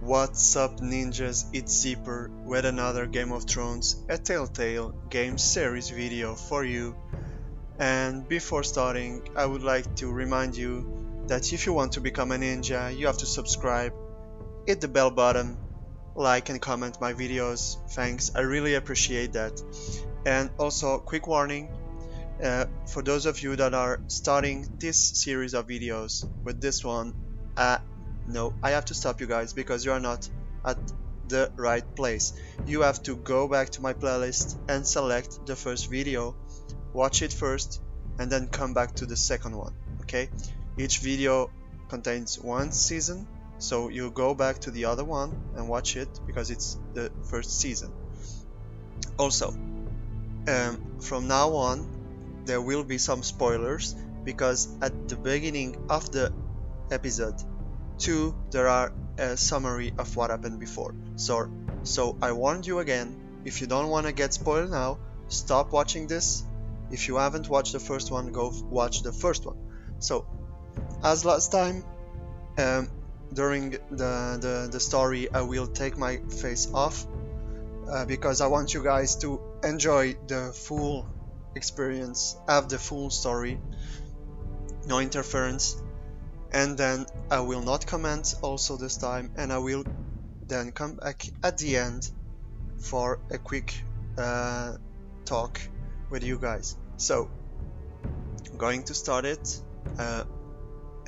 What's up ninjas, it's Zipper with another Game of Thrones, a Telltale Game series video for you. And before starting, I would like to remind you that if you want to become a ninja, you have to subscribe, hit the bell button, like and comment my videos, thanks, I really appreciate that. And also, quick warning, for those of you that are starting this series of videos with this one, no, I have to stop you guys because you are not at the right place. You have to go back to my playlist and select the first video, watch it first, and then come back to the second one, okay? Each video contains one season, so you go back to the other one and watch it because it's the first season. Also, from now on, there will be some spoilers because at the beginning of the episode 2 there are a summary of what happened before. So I warned you again, if you don't want to get spoiled now, stop watching this. If you haven't watched the first one, go watch the first one. So as last time, during the story I will take my face off because I want you guys to enjoy the full experience, have the full story, no interference. And then I will not comment also this time, and I will then come back at the end for a quick talk with you guys. So I'm going to start it.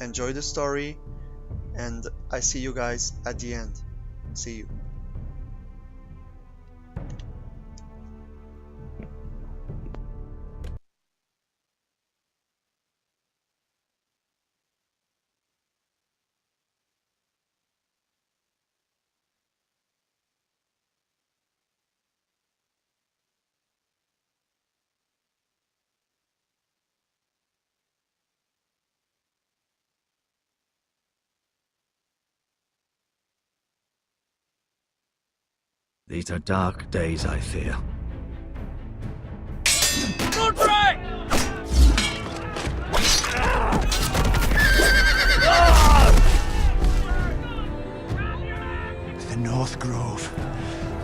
Enjoy the story, and I see you guys at the end. See you. These are dark days, I fear. The North Grove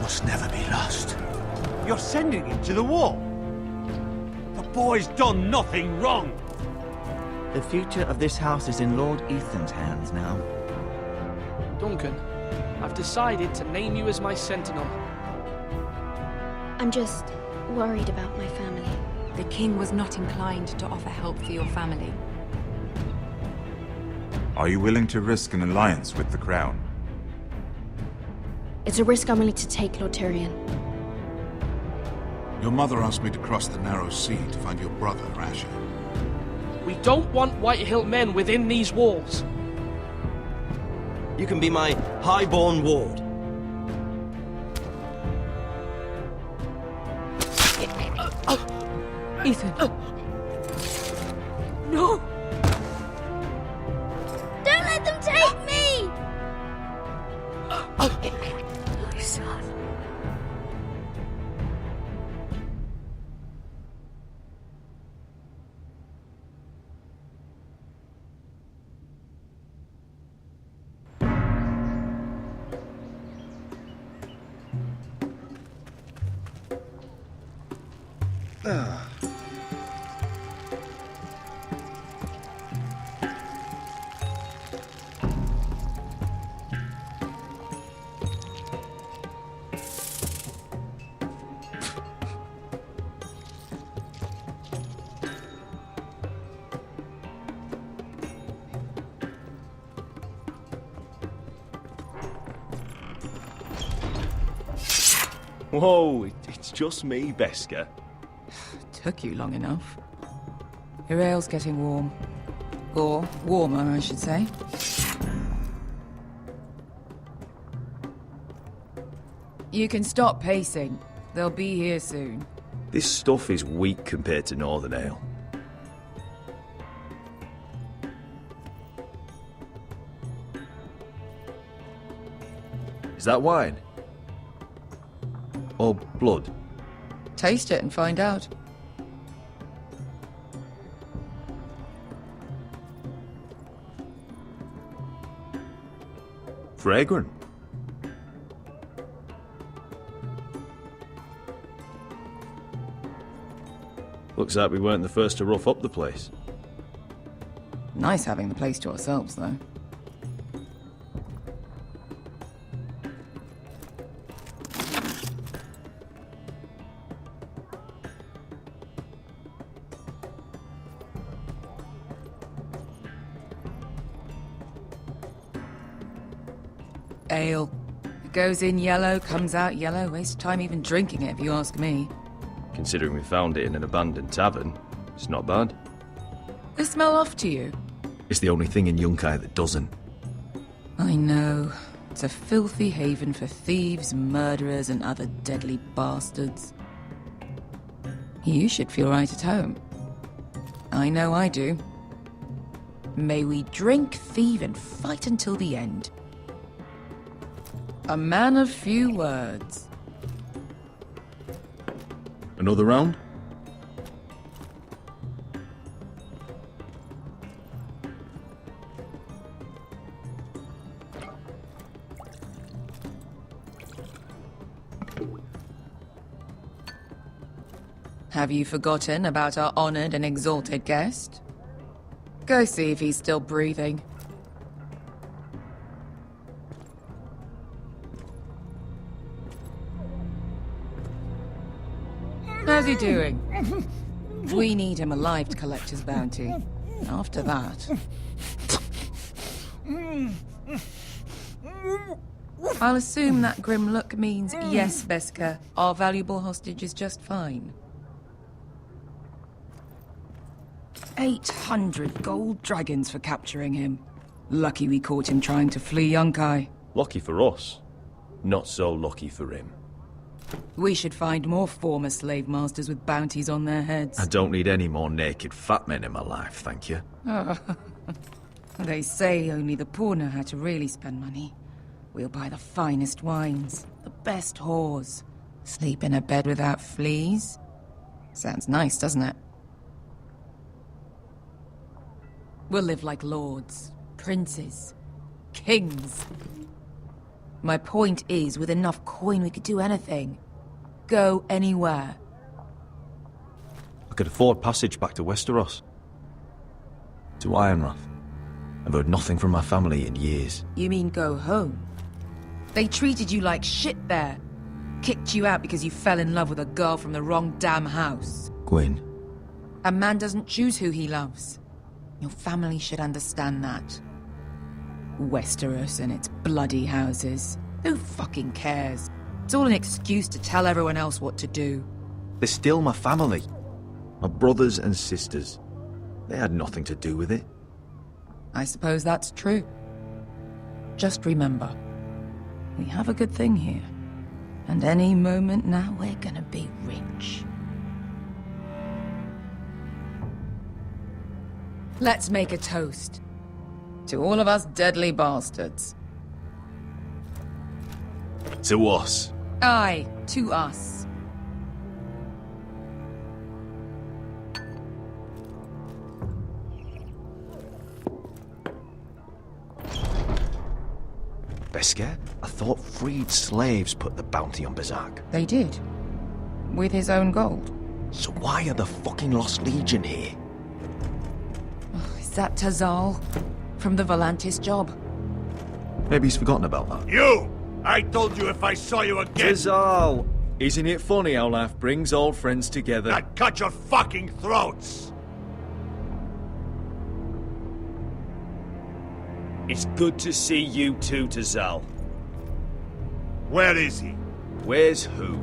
must never be lost. You're sending him to the wall? The boy's done nothing wrong! The future of this house is in Lord Ethan's hands now. Duncan, I've decided to name you as my sentinel. I'm just worried about my family. The king was not inclined to offer help for your family. Are you willing to risk an alliance with the crown? It's a risk I'm willing to take, Lord Tyrion. Your mother asked me to cross the narrow sea to find your brother, Asher. We don't want Whitehill men within these walls. You can be my highborn ward. Ethan. No! Don't let them take me! My son. Whoa, it's just me, Beska. Took you long enough. Your ale's getting warm. Or warmer, I should say. You can stop pacing. They'll be here soon. This stuff is weak compared to Northern Ale. Is that wine? Or blood? Taste it and find out. Fragrant. Looks like we weren't the first to rough up the place. Nice having the place to ourselves, though. Ale. It goes in yellow, comes out yellow. Waste time even drinking it, if you ask me. Considering we found it in an abandoned tavern, it's not bad. Does it smell off to you? It's the only thing in Yunkai that doesn't. I know. It's a filthy haven for thieves, murderers, and other deadly bastards. You should feel right at home. I know I do. May we drink, thieve, and fight until the end. A man of few words. Another round? Have you forgotten about our honored and exalted guest? Go see if he's still breathing. How's he doing? We need him alive to collect his bounty. After that... I'll assume that grim look means yes, Beska. Our valuable hostage is just fine. 800 gold dragons for capturing him. Lucky we caught him trying to flee Yunkai. Lucky for us. Not so lucky for him. We should find more former slave masters with bounties on their heads. I don't need any more naked fat men in my life, thank you. They say only the poor know how to really spend money. We'll buy the finest wines, the best whores, sleep in a bed without fleas. Sounds nice, doesn't it? We'll live like lords, princes, kings. My point is, with enough coin we could do anything. Go anywhere. I could afford passage back to Westeros. To Ironrath. I've heard nothing from my family in years. You mean go home? They treated you like shit there. Kicked you out because you fell in love with a girl from the wrong damn house. Gwyn. A man doesn't choose who he loves. Your family should understand that. Westeros and its bloody houses. Who fucking cares? It's all an excuse to tell everyone else what to do. They're still my family. My brothers and sisters. They had nothing to do with it. I suppose that's true. Just remember, we have a good thing here. And any moment now we're gonna be rich. Let's make a toast. To all of us deadly bastards. To us. Aye, to us. Beska, I thought freed slaves put the bounty on Berserk. They did. With his own gold. So why are the fucking Lost Legion here? Is that Tazal? From the Volantis job? Maybe he's forgotten about that. You! I told you if I saw you again... Tazal! Isn't it funny how life brings old friends together? I'd cut your fucking throats! It's good to see you too, Tazal. Where is he? Where's who?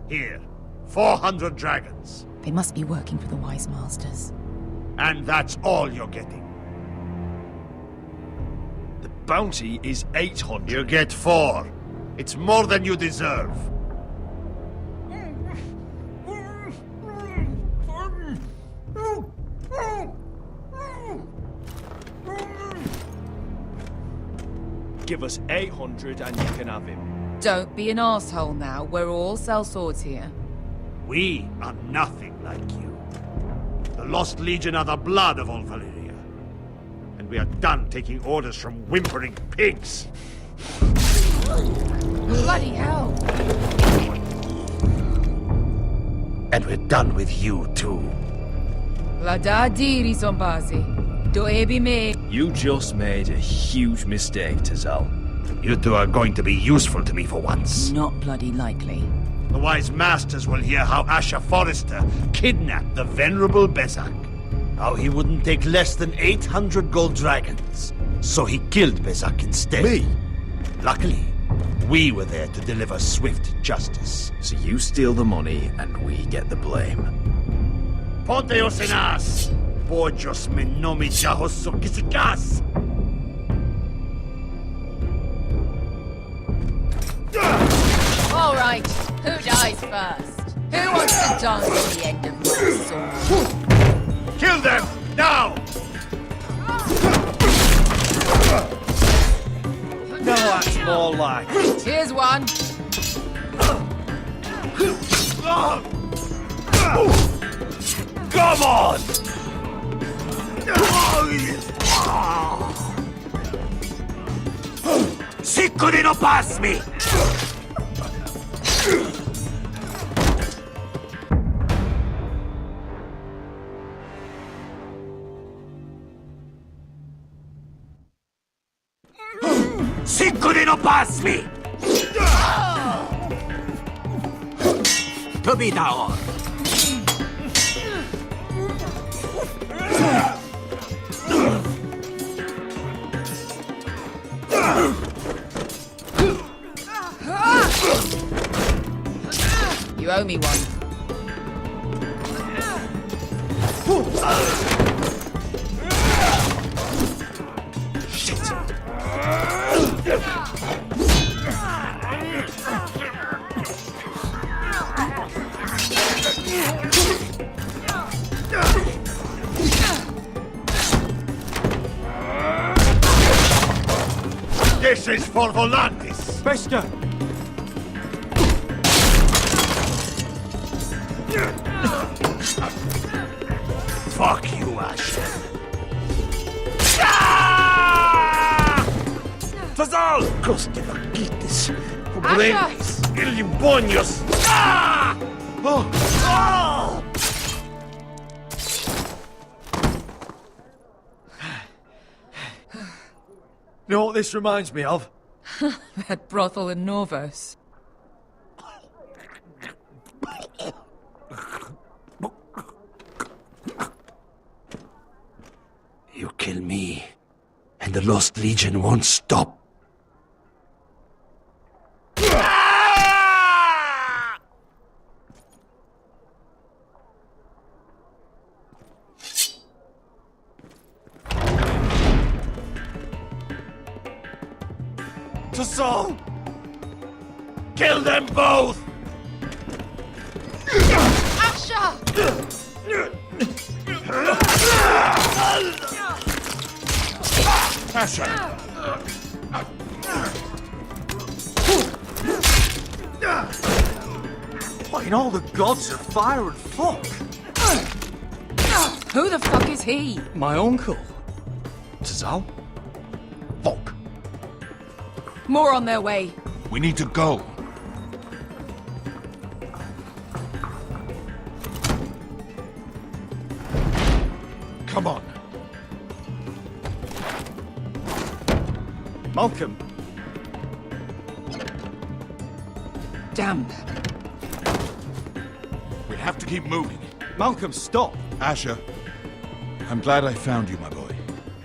Here. 400 dragons. They must be working for the Wise Masters. And that's all you're getting. The bounty is 800. You get 4. It's more than you deserve. Give us 800 and you can have him. Don't be an asshole now. We're all sellswords here. We are nothing like you. The Lost Legion are the blood of all Valyria. And we are done taking orders from whimpering pigs. Bloody hell! And we're done with you, too. La da diri, Zombazi. Do ebi me. You just made a huge mistake, Tazal. You two are going to be useful to me for once. Not bloody likely. The wise masters will hear how House Forrester kidnapped the venerable Bezak. How he wouldn't take less than 800 gold dragons. So he killed Bezak instead. Me? Luckily, we were there to deliver swift justice. So you steal the money and we get the blame. Ponteos en as! Pojos me nomi jahos kisikas! All right, who dies first? Who wants to dance on the end of my sword? Kill them! Now! No, that's more like it. Here's one. Come on! Sicko di non pass me! Sicko di non pass me! To be down. You owe me one. This is for Volantis! Bester! Fuck you, Ash. Tazal! Coste vaquites, pobrenis, ilibonios! Oh! Oh! You know what this reminds me of? That brothel in Norvos. You kill me, and the Lost Legion won't stop. Tazal! Kill them both! Asha! Asher! What in all the gods of fire and fuck? Who the fuck is he? My uncle. Tazal? Fuck! More on their way. We need to go. Come on. Malcolm. Damn. We have to keep moving. Malcolm, stop. Asher, I'm glad I found you, my boy.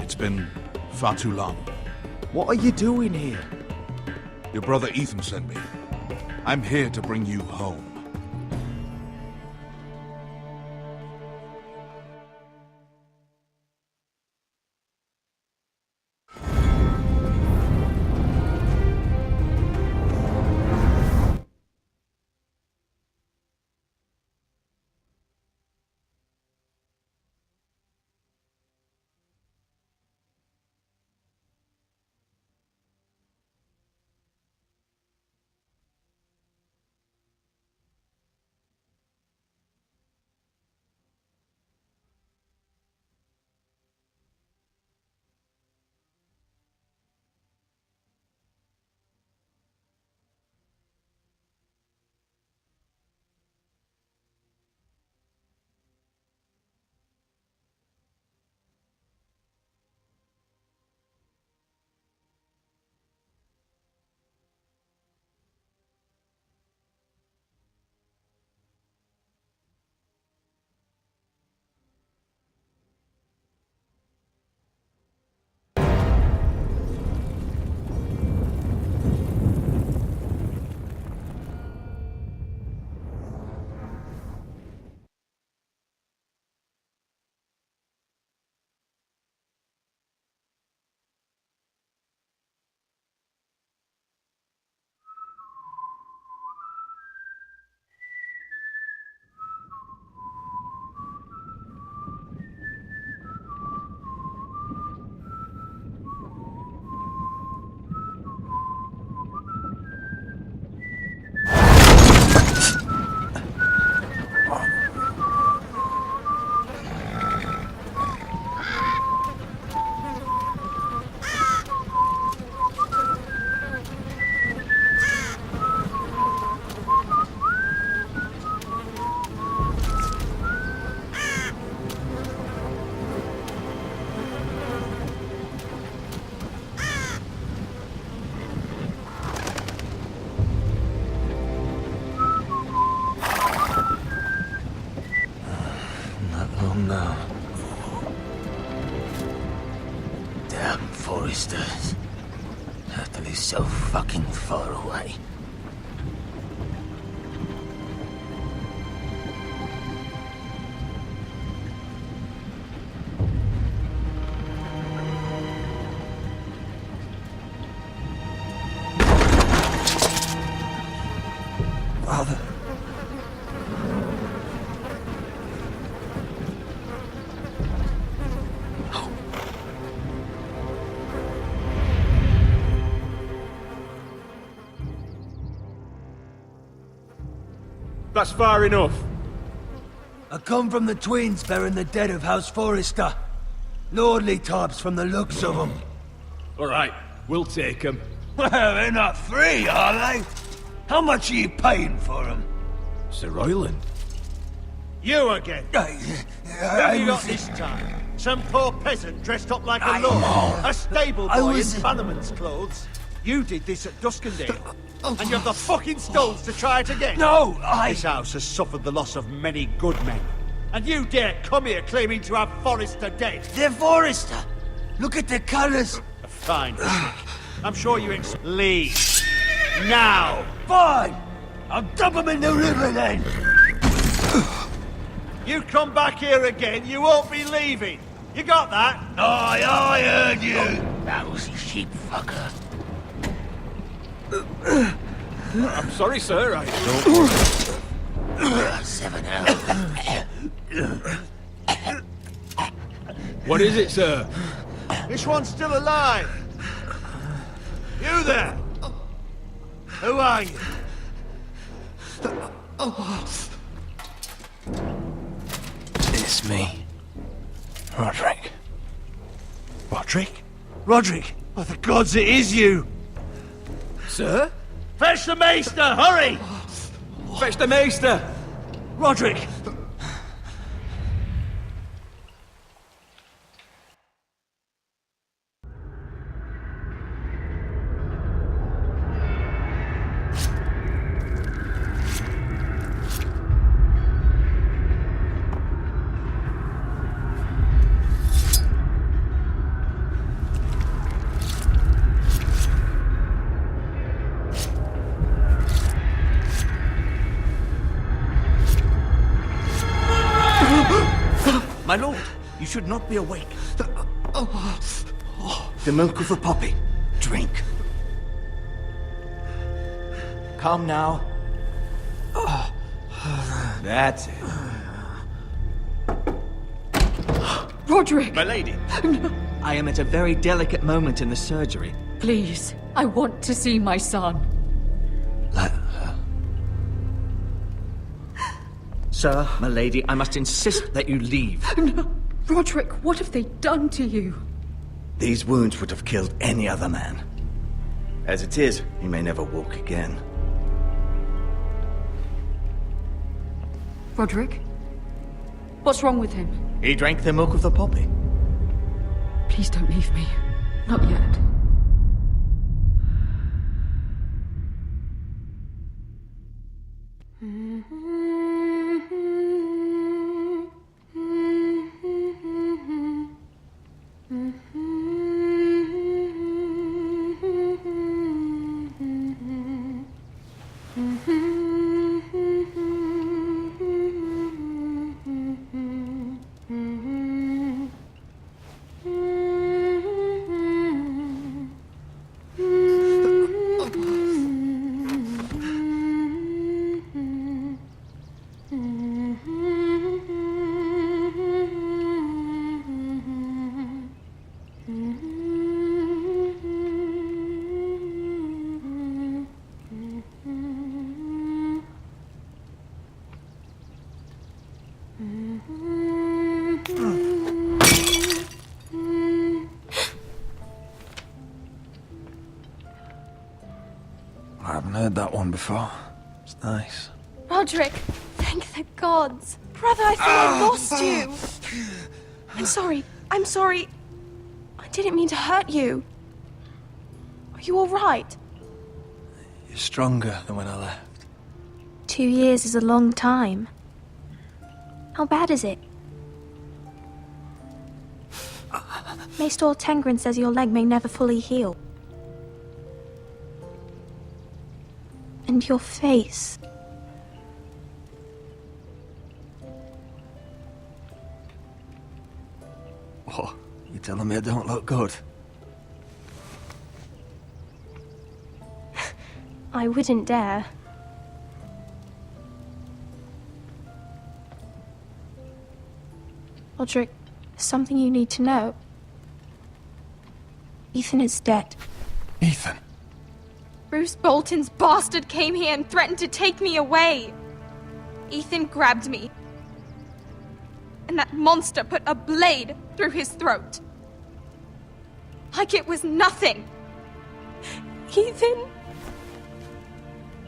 It's been far too long. What are you doing here? Your brother Ethan sent me. I'm here to bring you home. long now. Damn Forresters. Have to be so fucking far away. Father. That's far enough. I come from the twins bearing the dead of House Forrester. Lordly types from the looks of them. Alright, we'll take them. Well, they're not free, are they? How much are you paying for them? Sir Royland. You again? Who have you got this time? Some poor peasant dressed up like a lord? A stable boy in Bannerman's clothes? You did this at Duskendale. And you have the fucking stones to try it again? No, This house has suffered the loss of many good men. And you dare come here claiming to have Forrester dead? They're Forrester! Look at the colours! Fine. I'm sure you leave. Now! Fine! I'll dump them in the river then! You come back here again, you won't be leaving. You got that? Aye, I heard you! Lousy sheep fucker. I'm sorry, sir. I don't... 7 What is it, sir? This one's still alive. You there? Who are you? It's me. Roderick. Roderick? Roderick? Oh, the gods, it is you! Sir? Fetch the maester, hurry! Fetch the maester! Roderick! My lord, you should not be awake. The milk of the poppy. Drink. Calm now. That's it. Roderick! My lady. No. I am at a very delicate moment in the surgery. Please, I want to see my son. Let her. Sir, my lady, I must insist that you leave. No. Roderick, what have they done to you? These wounds would have killed any other man. As it is, he may never walk again. Roderick? What's wrong with him? He drank the milk of the poppy. Please don't leave me. Not yet. I haven't heard that one before. It's nice. Roderick, thank the gods. Brother, I thought I lost you. I'm sorry. I didn't mean to hurt you. Are you all right? You're stronger than when I left. 2 years is a long time. How bad is it? Maester Tengrin says your leg may never fully heal. And your face. What? You telling me I don't look good? I wouldn't dare. Roderick, there's something you need to know. Ethan is dead. Ethan? Bruce Bolton's bastard came here and threatened to take me away. Ethan grabbed me. And that monster put a blade through his throat. Like it was nothing. Ethan?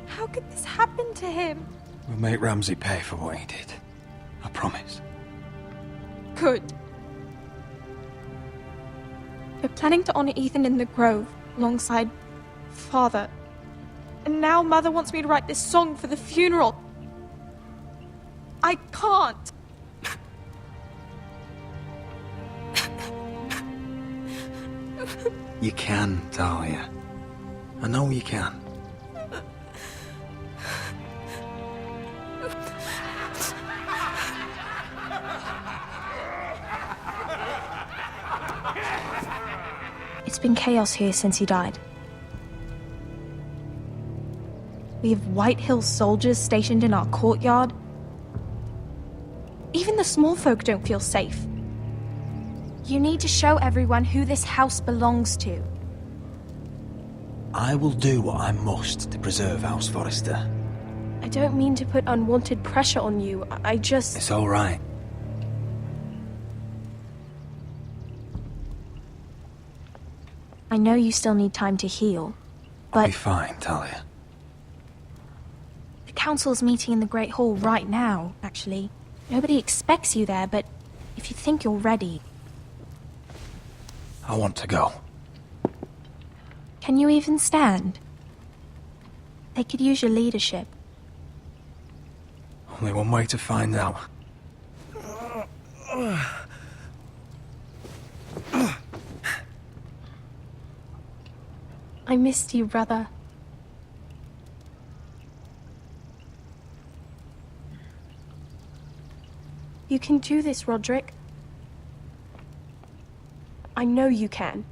How could this happen to him? We'll make Ramsay pay for what he did. I promise. Good. We're planning to honor Ethan in the Grove, alongside Father. And now Mother wants me to write this song for the funeral. I can't. You can, Talia. I know you can. It's been chaos here since he died. We have White Hill soldiers stationed in our courtyard. Even the small folk don't feel safe. You need to show everyone who this house belongs to. I will do what I must to preserve House Forrester. I don't mean to put unwanted pressure on you. I just... It's all right. I know you still need time to heal, but... I'll be fine, Talia. The council's meeting in the Great Hall right now, actually. Nobody expects you there, but if you think you're ready... I want to go. Can you even stand? They could use your leadership. Only one way to find out. I missed you, brother. You can do this, Roderick. I know you can.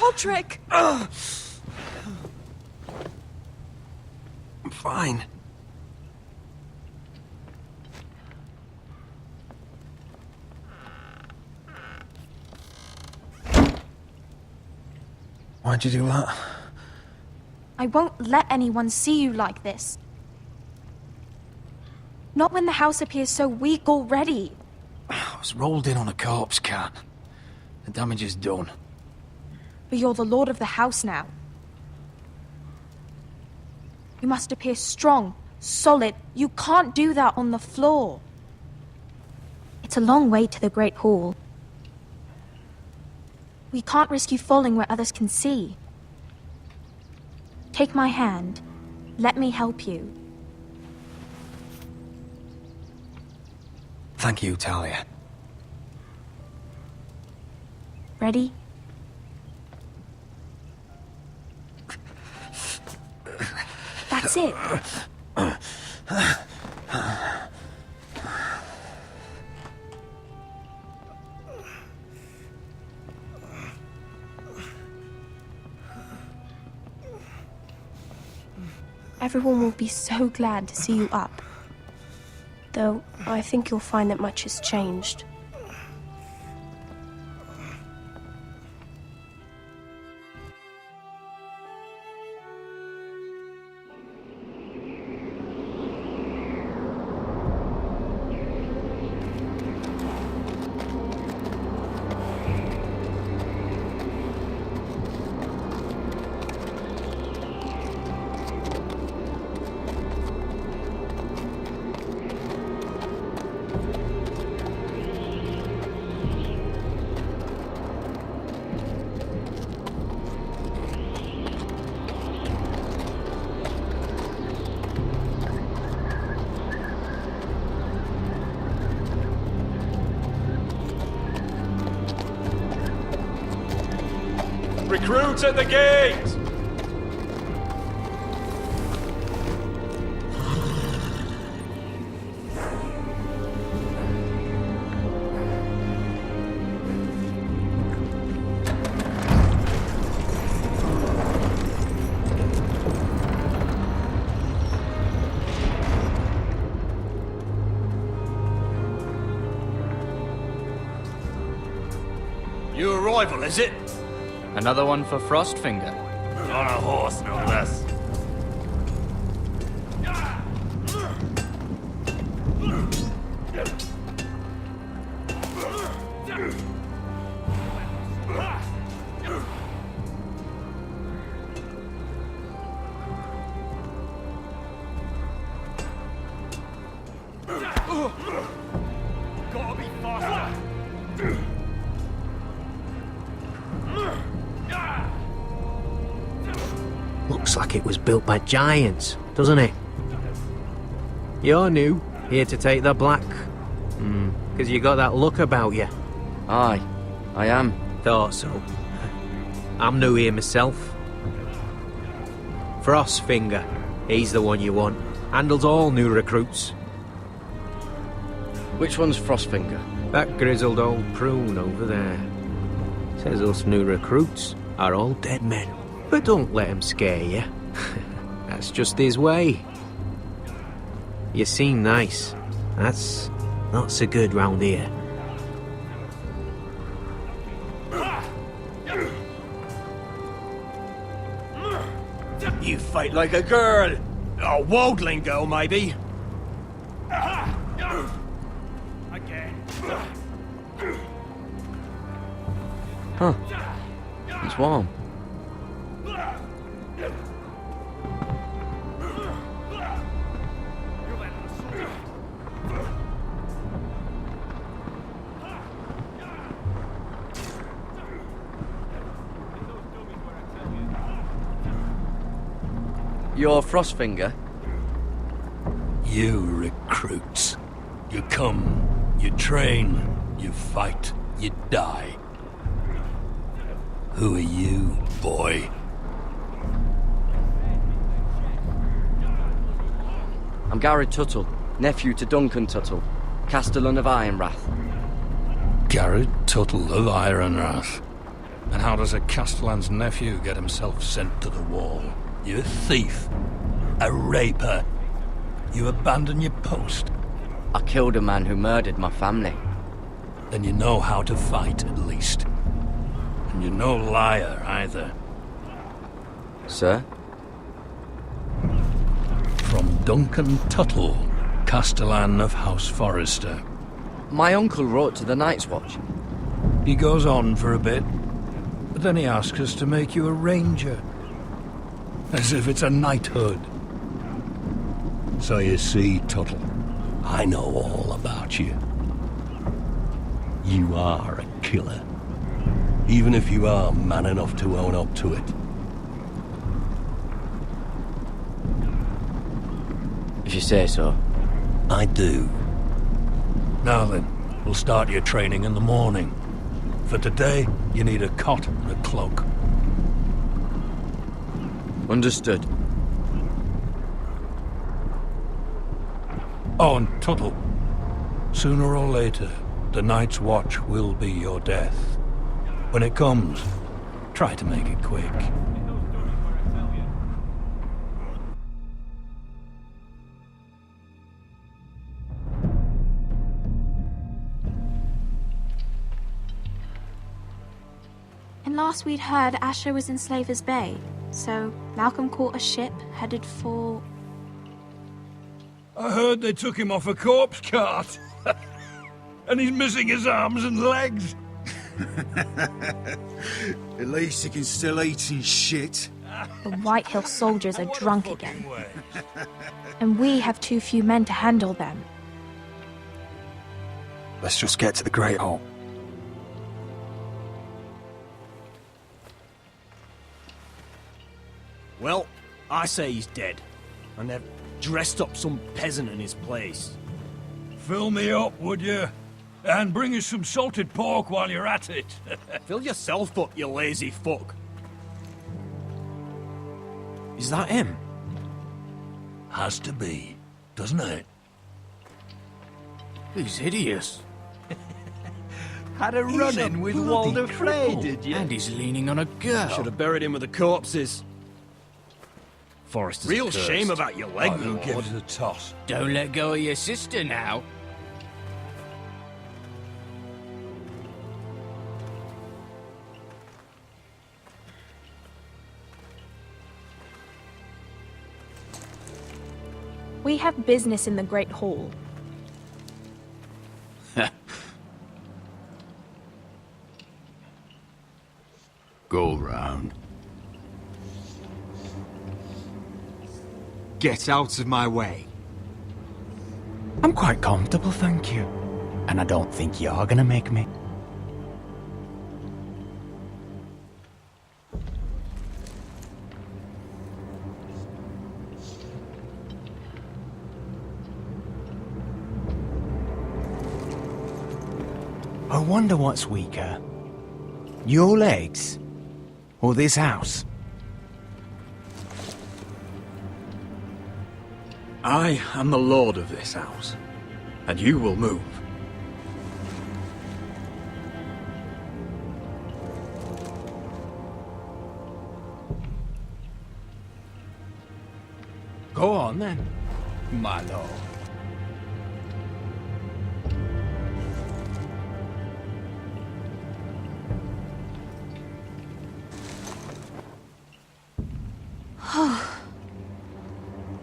Roderick! I'm fine. Why'd you do that? I won't let anyone see you like this. Not when the house appears so weak already. I was rolled in on a corpse cart. The damage is done. But you're the lord of the house now. You must appear strong, solid. You can't do that on the floor. It's a long way to the Great Hall. We can't risk you falling where others can see. Take my hand. Let me help you. Thank you, Talia. Ready? That's it. Everyone will be so glad to see you up. Though, I think you'll find that much has changed. Recruits at the gate! New arrival, is it? Another one for Frostfinger. On a horse, no less. Gotta be faster. Looks like it was built by giants, doesn't it? You're new, here to take the black. Because you got that look about you. Aye, I am. Thought so. I'm new here myself. Frostfinger, he's the one you want. Handles all new recruits. Which one's Frostfinger? That grizzled old prune over there. Says us new recruits are all dead men. But don't let him scare you. That's just his way. You seem nice. That's not so good round here. You fight like a girl. A wildling girl, maybe. Huh. It's warm. You're Frostfinger? You recruits. You come, you train, you fight, you die. Who are you, boy? I'm Gared Tuttle, nephew to Duncan Tuttle, Castellan of Ironrath. Gared Tuttle of Ironrath. And how does a Castellan's nephew get himself sent to the wall? You a thief. A raper. You abandon your post. I killed a man who murdered my family. Then you know how to fight, at least. And you're no liar, either. Sir? From Duncan Tuttle, Castellan of House Forrester. My uncle wrote to the Night's Watch. He goes on for a bit, but then he asks us to make you a ranger. As if it's a knighthood. So you see, Tuttle, I know all about you. You are a killer. Even if you are man enough to own up to it. If you say so. I do. Now then, we'll start your training in the morning. For today, you need a cot and a cloak. Understood. Oh, and Tuttle. Sooner or later, the Night's Watch will be your death. When it comes, try to make it quick. And last we'd heard, Asher was in Slaver's Bay. So Malcolm caught a ship headed for... I heard they took him off a corpse cart. And he's missing his arms and legs. At least he can still eat and shit. The White Hill soldiers are drunk again. And we have too few men to handle them. Let's just get to the Great Hall. Well, I say he's dead. And they've dressed up some peasant in his place. Fill me up, would you? And bring us some salted pork while you're at it. Fill yourself up, you lazy fuck. Is that him? Has to be, doesn't it? He's hideous. Had a run-in with Walder Frey, did you? And he's leaning on a girl. Should have buried him with the corpses. Forrester's Real cursed. shame about your leg, Who Lord. gives it a toss? Don't let go of your sister now. We have business in the Great Hall. Go round. Get out of my way. I'm quite comfortable, thank you. And I don't think you're gonna make me. I wonder what's weaker. Your legs? Or this house? I am the lord of this house, and you will move. Go on then, my lord.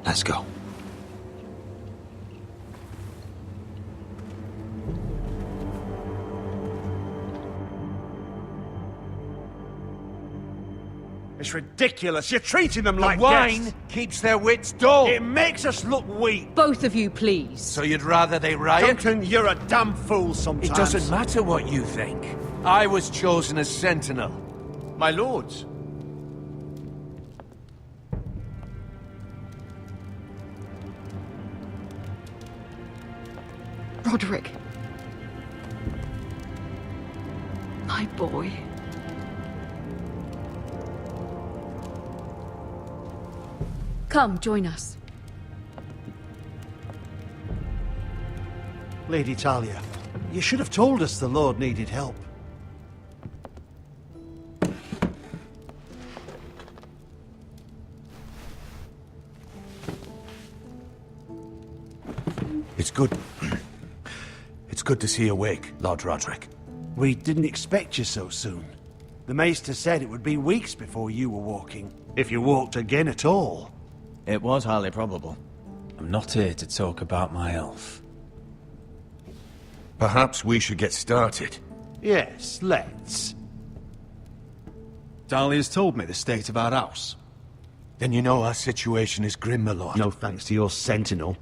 Let's go. It's ridiculous. You're treating them like wine guests. keeps their wits dull. It makes us look weak. Both of you, please. So you'd rather they riot? Duncan, you're a damn fool sometimes. It doesn't matter what you think. I was chosen as sentinel. My lords. Roderick. My boy. Come, join us. Lady Talia, you should have told us the Lord needed help. It's good. It's good to see you awake, Lord Roderick. We didn't expect you so soon. The Maester said it would be weeks before you were walking, if you walked again at all. It was highly probable. I'm not here to talk about my elf. Perhaps we should get started. Yes, let's. Dahlia's told me the state of our house. Then you know our situation is grim, my lord. No thanks to your sentinel.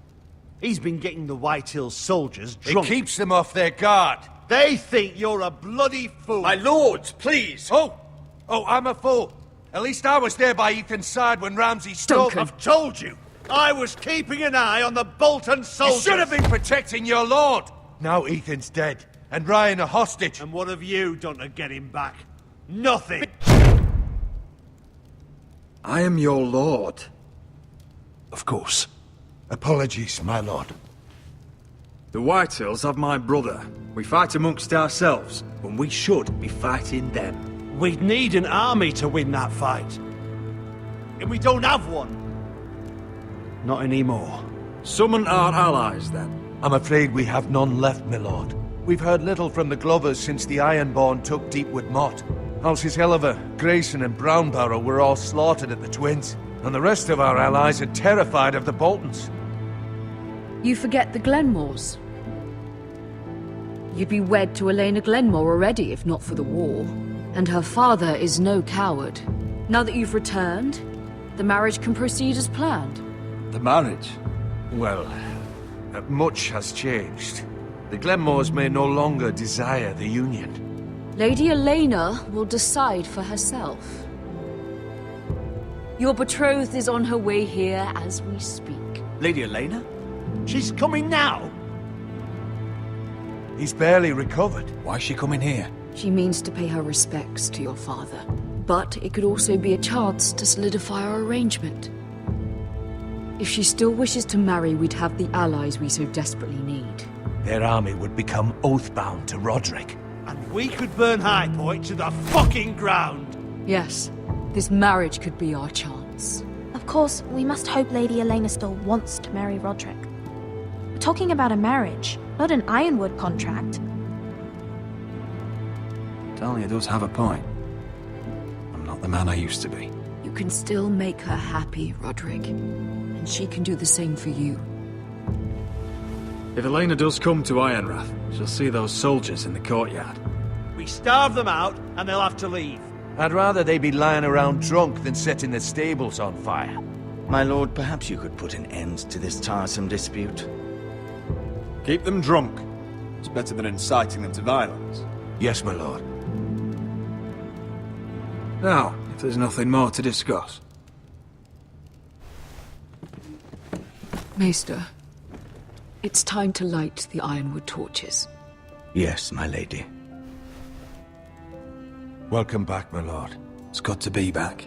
He's been getting the White Hills soldiers drunk. It keeps them off their guard. They think you're a bloody fool. My lords, please. Oh, I'm a fool. At least I was there by Ethan's side when Ramsay stole... I've told you. I was keeping an eye on the Bolton soldiers. You should have been protecting your lord. Now Ethan's dead, and Ryan a hostage. And what have you done to get him back? Nothing. I am your lord. Of course. Apologies, my lord. The Whitehills have my brother. We fight amongst ourselves, when we should be fighting them. We'd need an army to win that fight. And we don't have one. Not anymore. Summon our allies, then. I'm afraid we have none left, my lord. We've heard little from the Glovers since the Ironborn took Deepwood Motte. Houses Helliver, Grayson and Brownbarrow were all slaughtered at the Twins, and the rest of our allies are terrified of the Boltons. You forget the Glenmores. You'd be wed to Elena Glenmore already if not for the war. And her father is no coward. Now that you've returned, the marriage can proceed as planned. The marriage? Well, much has changed. The Glenmores may no longer desire the union. Lady Elena will decide for herself. Your betrothed is on her way here as we speak. Lady Elena? She's coming now. He's barely recovered. Why's she coming here? She means to pay her respects to your father. But it could also be a chance to solidify our arrangement. If she still wishes to marry, we'd have the allies we so desperately need. Their army would become oath-bound to Roderick. And we could burn High Point to the fucking ground! Yes, this marriage could be our chance. Of course, we must hope Lady Elena still wants to marry Roderick. We're talking about a marriage, not an Ironwood contract. Talia does have a point. I'm not the man I used to be. You can still make her happy, Roderick. And she can do the same for you. If Elena does come to Ironrath, she'll see those soldiers in the courtyard. We starve them out, and they'll have to leave. I'd rather they be lying around drunk than setting the stables on fire. My lord, perhaps you could put an end to this tiresome dispute. Keep them drunk. It's better than inciting them to violence. Yes, my lord. Now, if there's nothing more to discuss. Maester, it's time to light the Ironwood torches. Yes, my lady. Welcome back, my lord. It's good to be back.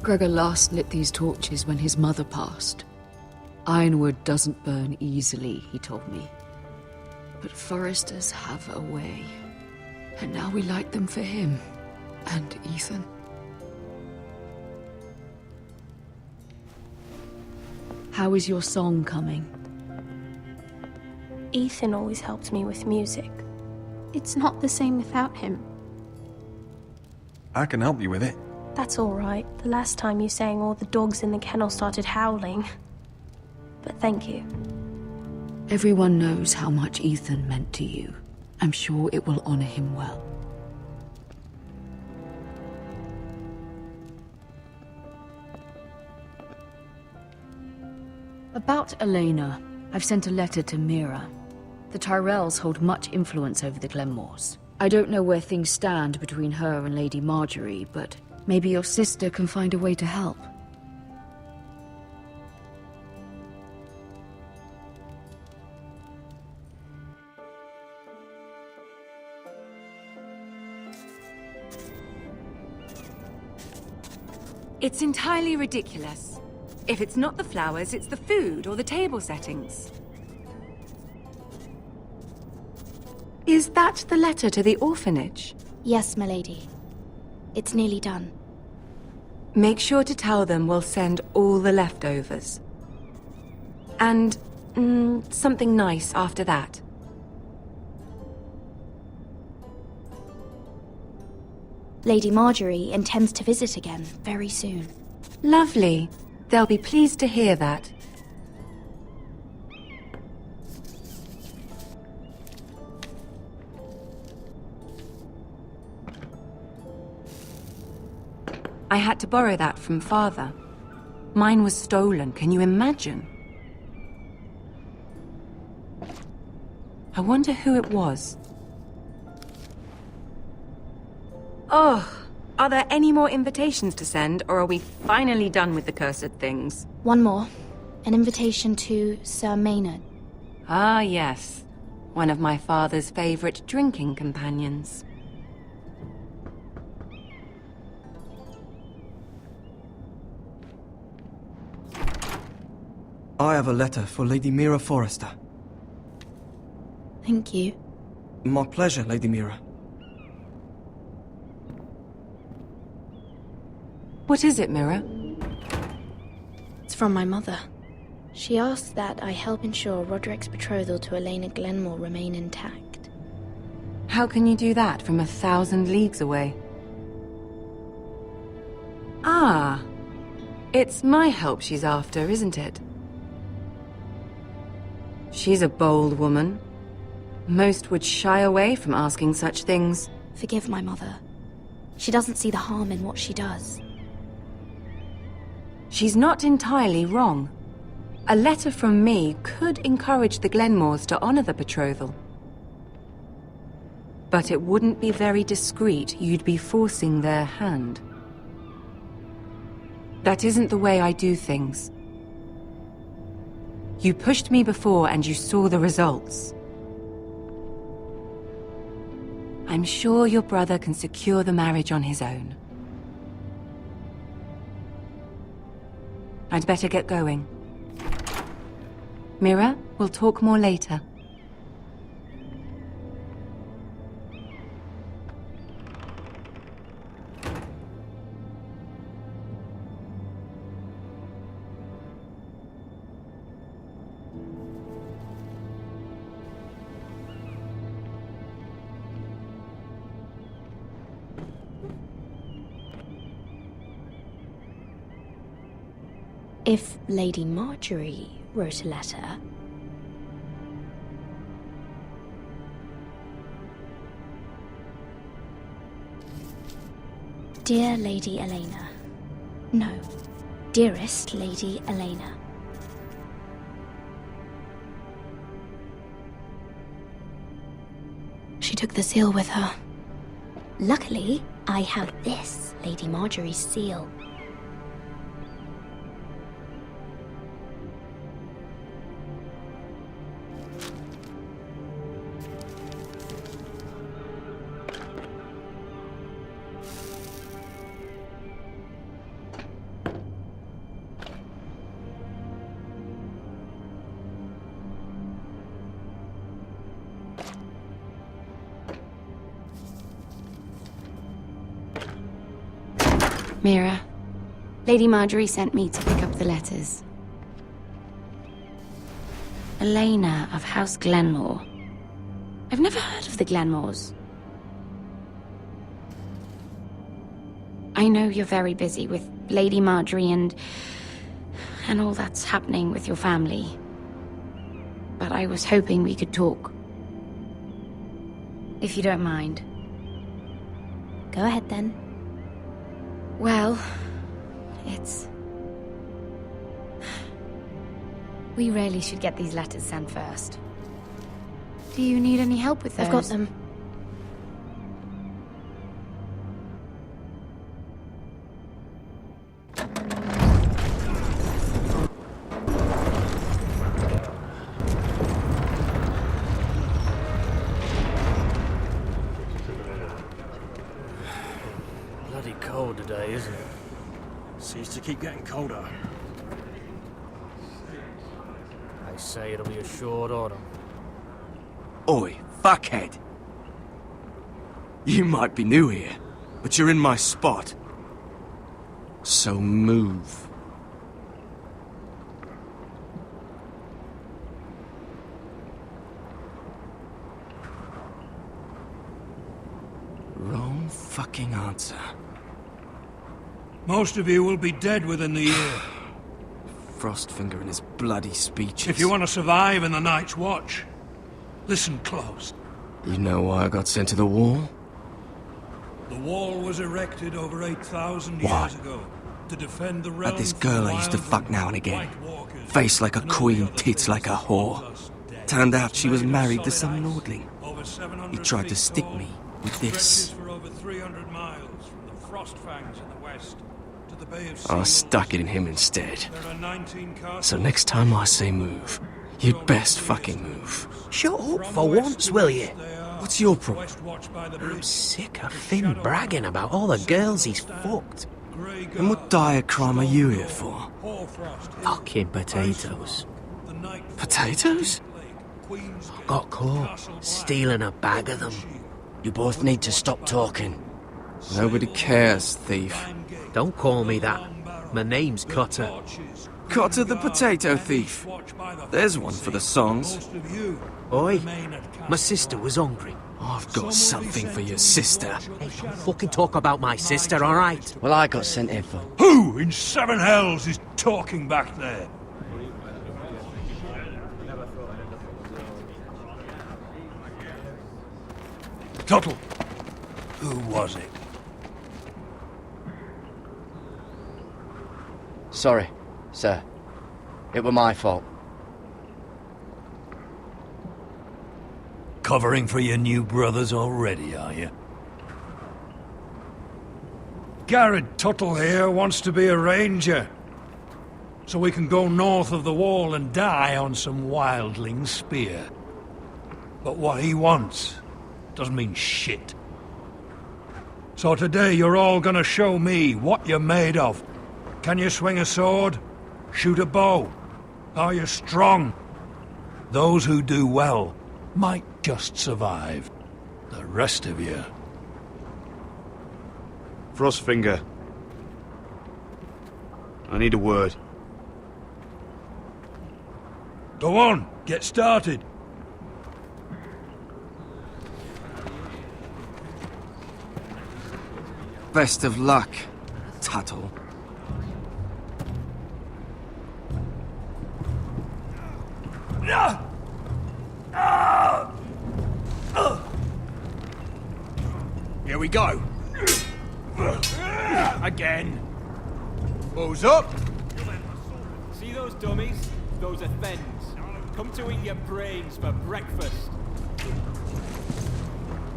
Gregor last lit these torches when his mother passed. Ironwood doesn't burn easily, he told me. But Forresters have a way. And now we light them for him. And Ethan. How is your song coming? Ethan always helps me with music. It's not the same without him. I can help you with it. That's all right. The last time you sang, all the dogs in the kennel started howling. But thank you. Everyone knows how much Ethan meant to you. I'm sure it will honor him well. About Elena, I've sent a letter to Mira. The Tyrells hold much influence over the Glenmores. I don't know where things stand between her and Lady Marjorie, but maybe your sister can find a way to help. It's entirely ridiculous. If it's not the flowers, it's the food or the table settings. Is that the letter to the orphanage? Yes, my lady. It's nearly done. Make sure to tell them we'll send all the leftovers. And something nice after that. Lady Marjorie intends to visit again very soon. Lovely. They'll be pleased to hear that. I had to borrow that from Father. Mine was stolen, can you imagine? I wonder who it was. Oh, are there any more invitations to send, or are we finally done with the cursed things? One more. An invitation to Sir Maynard. Ah, yes. One of my father's favorite drinking companions. I have a letter for Lady Mira Forrester. Thank you. My pleasure, Lady Mira. What is it, Mira? It's from my mother. She asks that I help ensure Roderick's betrothal to Elena Glenmore remain intact. How can you do that from 1,000 leagues away? Ah, it's my help she's after, isn't it? She's a bold woman. Most would shy away from asking such things. Forgive my mother. She doesn't see the harm in what she does. She's not entirely wrong. A letter from me could encourage the Glenmores to honor the betrothal. But it wouldn't be very discreet. You'd be forcing their hand. That isn't the way I do things. You pushed me before and you saw the results. I'm sure your brother can secure the marriage on his own. I'd better get going. Mira, we'll talk more later. If Lady Marjorie wrote a letter... Dear Lady Elena. No. Dearest Lady Elena. She took the seal with her. Luckily, I have this, Lady Marjorie's seal. Mira, Lady Marjorie sent me to pick up the letters. Elena of House Glenmore. I've never heard of the Glenmores. I know you're very busy with Lady Marjorie and all that's happening with your family. But I was hoping we could talk. If you don't mind. Go ahead then. Well, we really should get these letters sent first. Do you need any help with those? I've got them. Bloody cold today, isn't it? Seems to keep getting colder. They say it'll be a short autumn. Oi, fuckhead. You might be new here, but you're in my spot. So move. Wrong fucking answer. Most of you will be dead within the year. Frostfinger and his bloody speeches. If you want to survive in the Night's Watch, listen close. You know why I got sent to the wall? The wall was erected over 8,000 Why? years ago to defend the realm. Like this girl I used to fuck now and again. Face like a queen, tits like a whore. Turned out she was married to some lordling. He tried to stick me with this. For over 300 miles from the frost fangs in the west to the Bay of I Seals. stuck it in him instead. There are 19 castles. So next time I say move, you'd best fucking move. Shut up for once, will you? What's your problem? I'm sick of Finn bragging about all the girls he's fucked. And what dire crime are you here for? Fucking potatoes. Potatoes? Got caught stealing a bag of them. You both need to stop talking. Nobody cares, thief. Don't call me that. My name's Cutter. Cutter the potato thief. There's one for the songs. Oi, my sister was hungry. I've got something for your sister. Hey, don't fucking talk about my sister, alright? Well, I got sent here for... Who in seven hells is talking back there? Tuttle. Who was it? Sorry, sir. It were my fault. Covering for your new brothers already, are you? Gared Tuttle here wants to be a ranger. so we can go north of the wall and die on some wildling's spear. But what he wants doesn't mean shit. So today you're all gonna show me what you're made of. Can you swing a sword? Shoot a bow? Are you strong? Those who do well might just survive. The rest of you... Frostfinger. I need a word. Go on, get started. Best of luck, Tuttle. Here we go. Again. Balls up. See those dummies? Those are thens. Come to eat your brains for breakfast.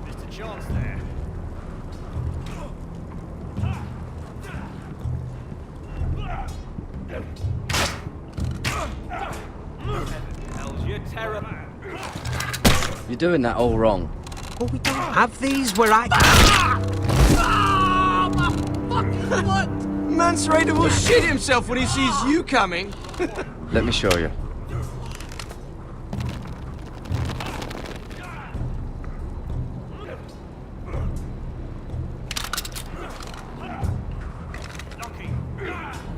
Mr. Chance there. Hell's your terror. You're doing that all wrong. Well, we don't have these where I... What? Mance Raider will shit himself when he sees you coming. Let me show you.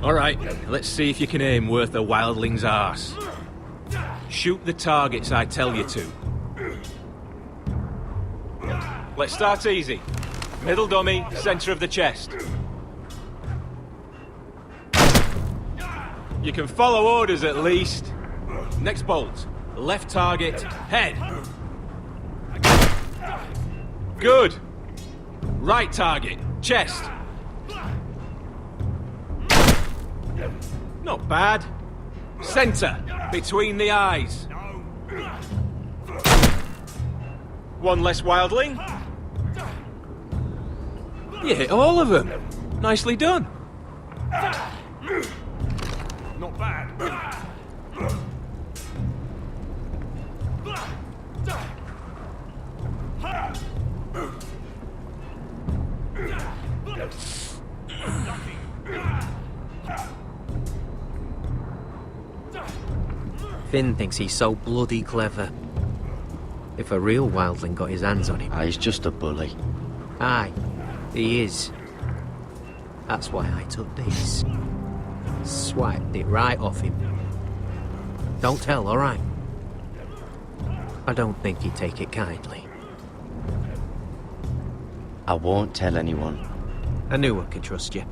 All right, let's see if you can aim worth a wildling's arse. Shoot the targets I tell you to. Let's start easy. Middle dummy, center of the chest. You can follow orders at least. Next bolt. Left target, head. Good. Right target, chest. Not bad. Center, between the eyes. One less wildling. You hit all of them. Nicely done. Not bad. Finn thinks he's so bloody clever. If a real wildling got his hands on him... He's just a bully. Aye, he is. That's why I took this. Swiped it right off him. Don't tell, all right? I don't think he'd take it kindly. I won't tell anyone. I knew I could trust you.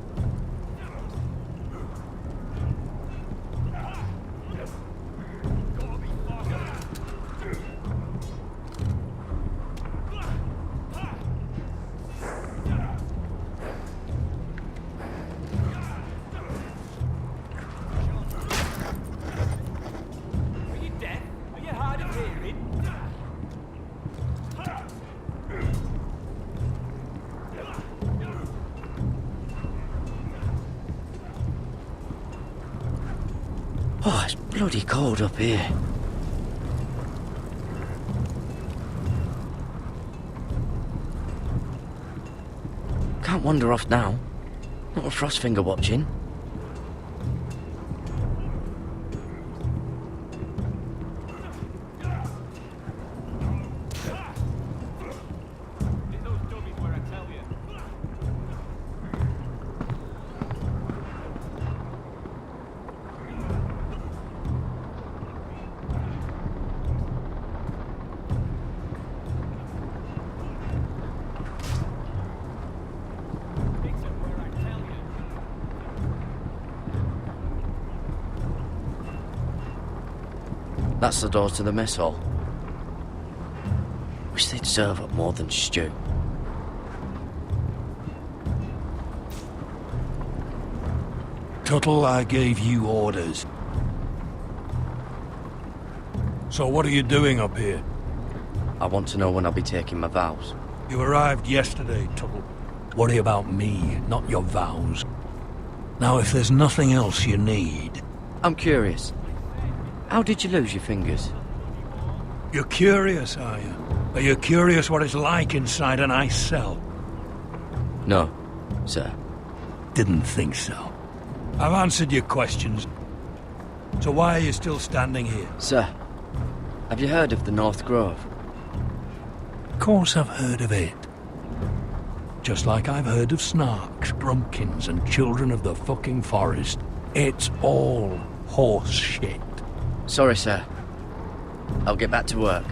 Oh, it's bloody cold up here. Can't wander off now. Not a Frostfinger watching. That's the door to the mess hall. Wish they'd serve up more than stew. Tuttle, I gave you orders. So what are you doing up here? I want to know when I'll be taking my vows. You arrived yesterday, Tuttle. Worry about me, not your vows. Now, if there's nothing else you need, I'm curious. How did you lose your fingers? You're curious, are you? Are you curious what it's like inside an ice cell? No, sir. Didn't think so. I've answered your questions. So why are you still standing here? Sir, have you heard of the North Grove? Of course I've heard of it. Just like I've heard of Snarks, Grumpkins, and Children of the fucking Forest. It's all horse shit. Sorry, sir. I'll get back to work.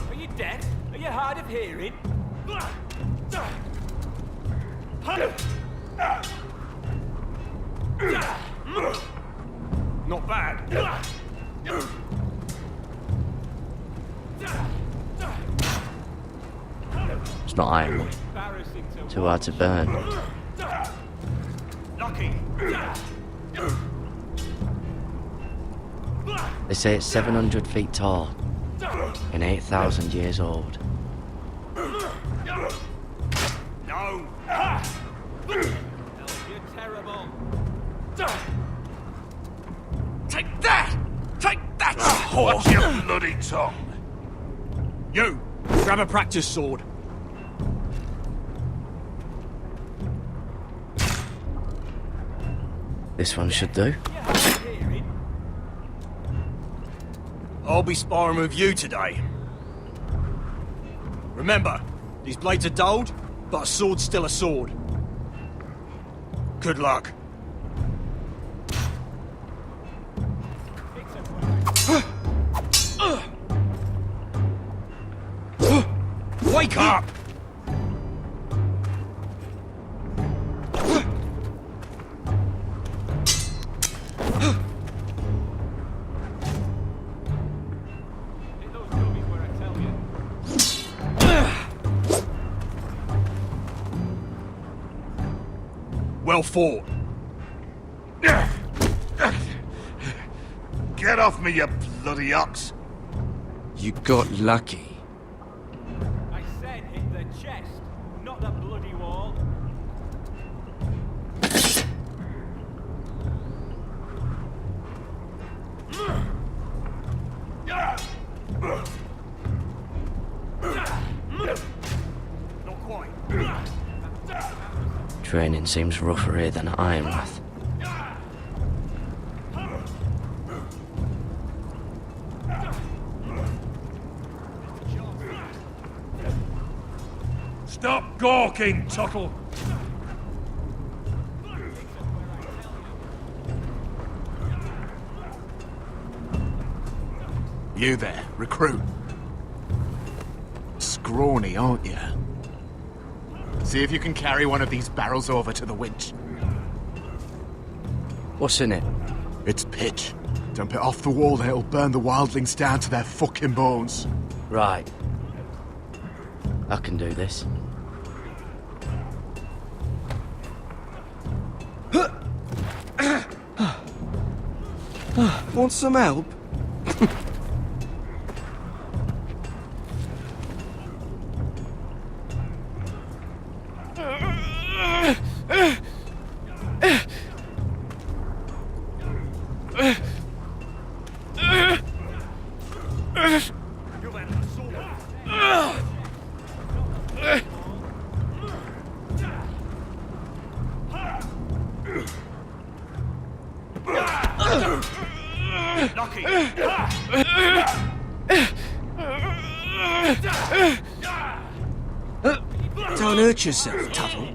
Are you deaf? Are you hard of hearing? Not bad. It's not Ironwood. Too hard to burn. Lucky. They say it's 700 feet tall and 8,000 years old. No. You're terrible. Take that! Take that! Watch your bloody tongue! You! Grab a practice sword. This one should do. I'll be sparring with you today. Remember, these blades are dulled, but a sword's still a sword. Good luck. Wake up! Well fought. Get off me, you bloody ox! You got lucky. I said hit the chest, not the bloody wall. Not quite. Training seems rougher here than at Ironwood. Stop gawking, Tuttle! You there, recruit. Scrawny, aren't you? See if you can carry one of these barrels over to the winch. What's in it? It's pitch. Dump it off the wall and it'll burn the wildlings down to their fucking bones. Right. I can do this. Want some help? Don't hurt yourself, Tuttle.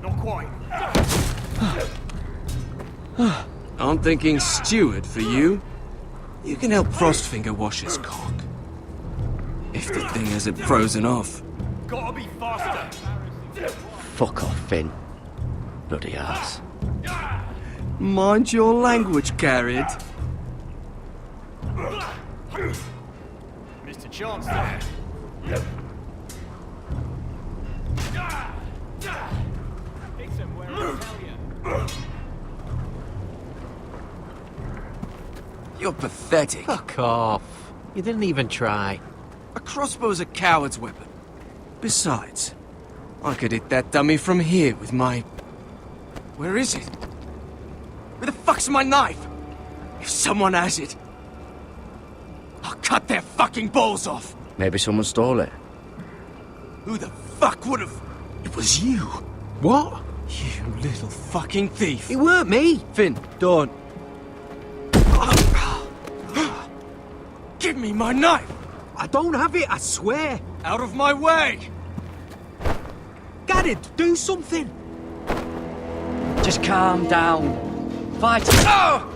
Not quite. I'm thinking steward for you. You can help Frostfinger wash his cock. If the thing hasn't frozen off. Gotta be faster. Fuck off, Finn. Bloody ass. Mind your language, Gared. Missed a chance there. You're pathetic. Fuck off. You didn't even try. A crossbow's a coward's weapon. Besides, I could hit that dummy from here with my... Where is it? Where the fuck's my knife? If someone has it, I'll cut their fucking balls off. Maybe someone stole it. Who the fuck would have... It was you. What? You little fucking thief. It weren't me. Finn, don't. Give me my knife! I don't have it, I swear. Out of my way! Gared, do something. Just calm down. Fight. Oh!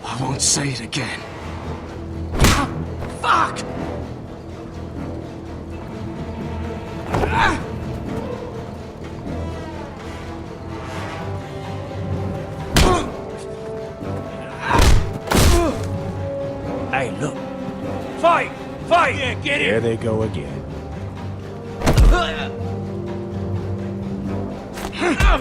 I won't say it again. Fuck! Hey, look. Fight! Fight! Yeah, get it! Here they go again. Get up!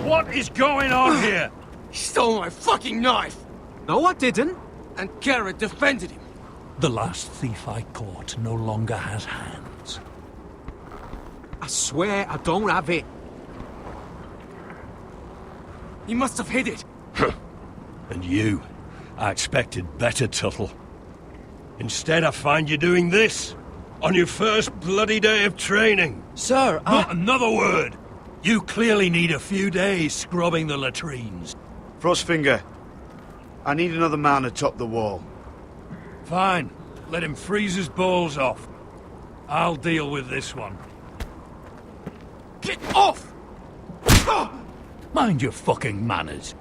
What is going on here? He stole my fucking knife! No, I didn't. And Gared defended him. The last thief I caught no longer has hands. I swear I don't have it. He must have hid it. And you, I expected better, Tuttle. Instead, I find you doing this on your first bloody day of training. Sir, Not another word! You clearly need a few days scrubbing the latrines. Frostfinger, I need another man to top the wall. Fine. Let him freeze his balls off. I'll deal with this one. Get off! Mind your fucking manners.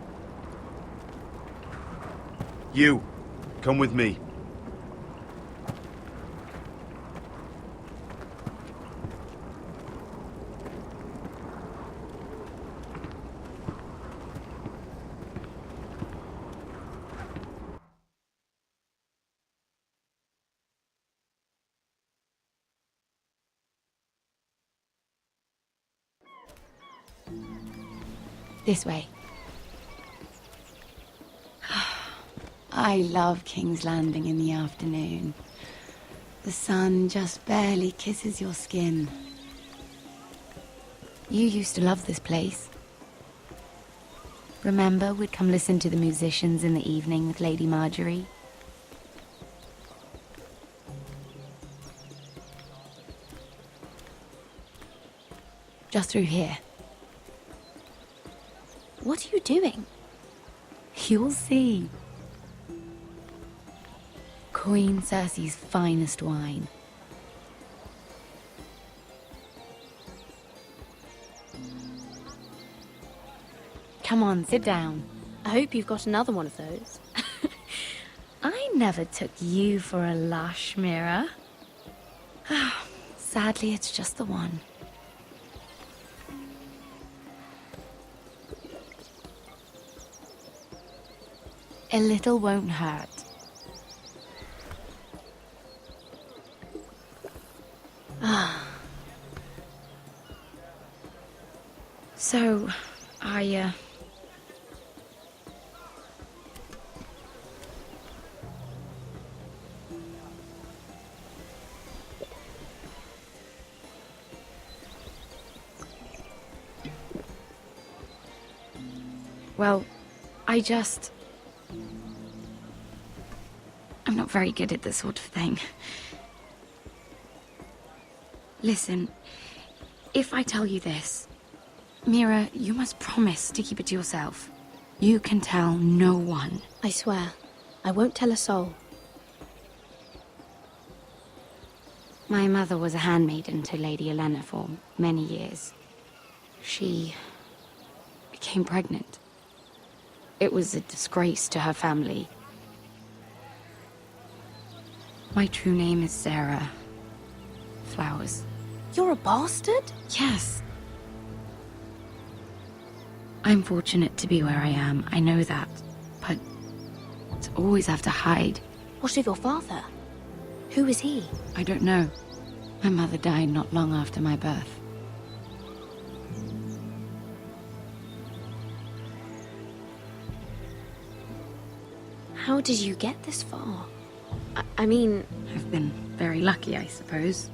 You, come with me. This way. I love King's Landing in the afternoon. The sun just barely kisses your skin. You used to love this place. Remember, we'd come listen to the musicians in the evening with Lady Marjorie? Just through here. What are you doing? You'll see. Queen Cersei's finest wine. Come on, sit down. I hope you've got another one of those. I never took you for a lush, Mira. Sadly, it's just the one. A little won't hurt. So, well, I'm not very good at this sort of thing. Listen, if I tell you this, Mira, you must promise to keep it to yourself. You can tell no one. I swear, I won't tell a soul. My mother was a handmaiden to Lady Olenna for many years. She became pregnant. It was a disgrace to her family. My true name is Sarah Flowers. You're a bastard? Yes. I'm fortunate to be where I am, I know that. But to always have to hide. What of your father? Who is he? I don't know. My mother died not long after my birth. How did you get this far? I mean... I've been very lucky, I suppose.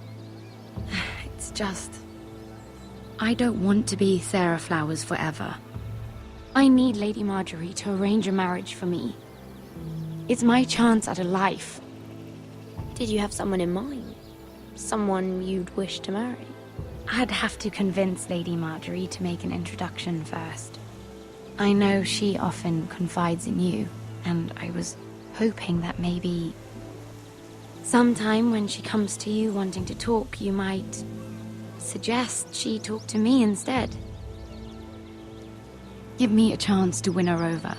It's just... I don't want to be Sarah Flowers forever. I need Lady Marjorie to arrange a marriage for me. It's my chance at a life. Did you have someone in mind? Someone you'd wish to marry? I'd have to convince Lady Marjorie to make an introduction first. I know she often confides in you, and I was hoping that maybe... sometime when she comes to you wanting to talk, you might suggest she talk to me instead. Give me a chance to win her over.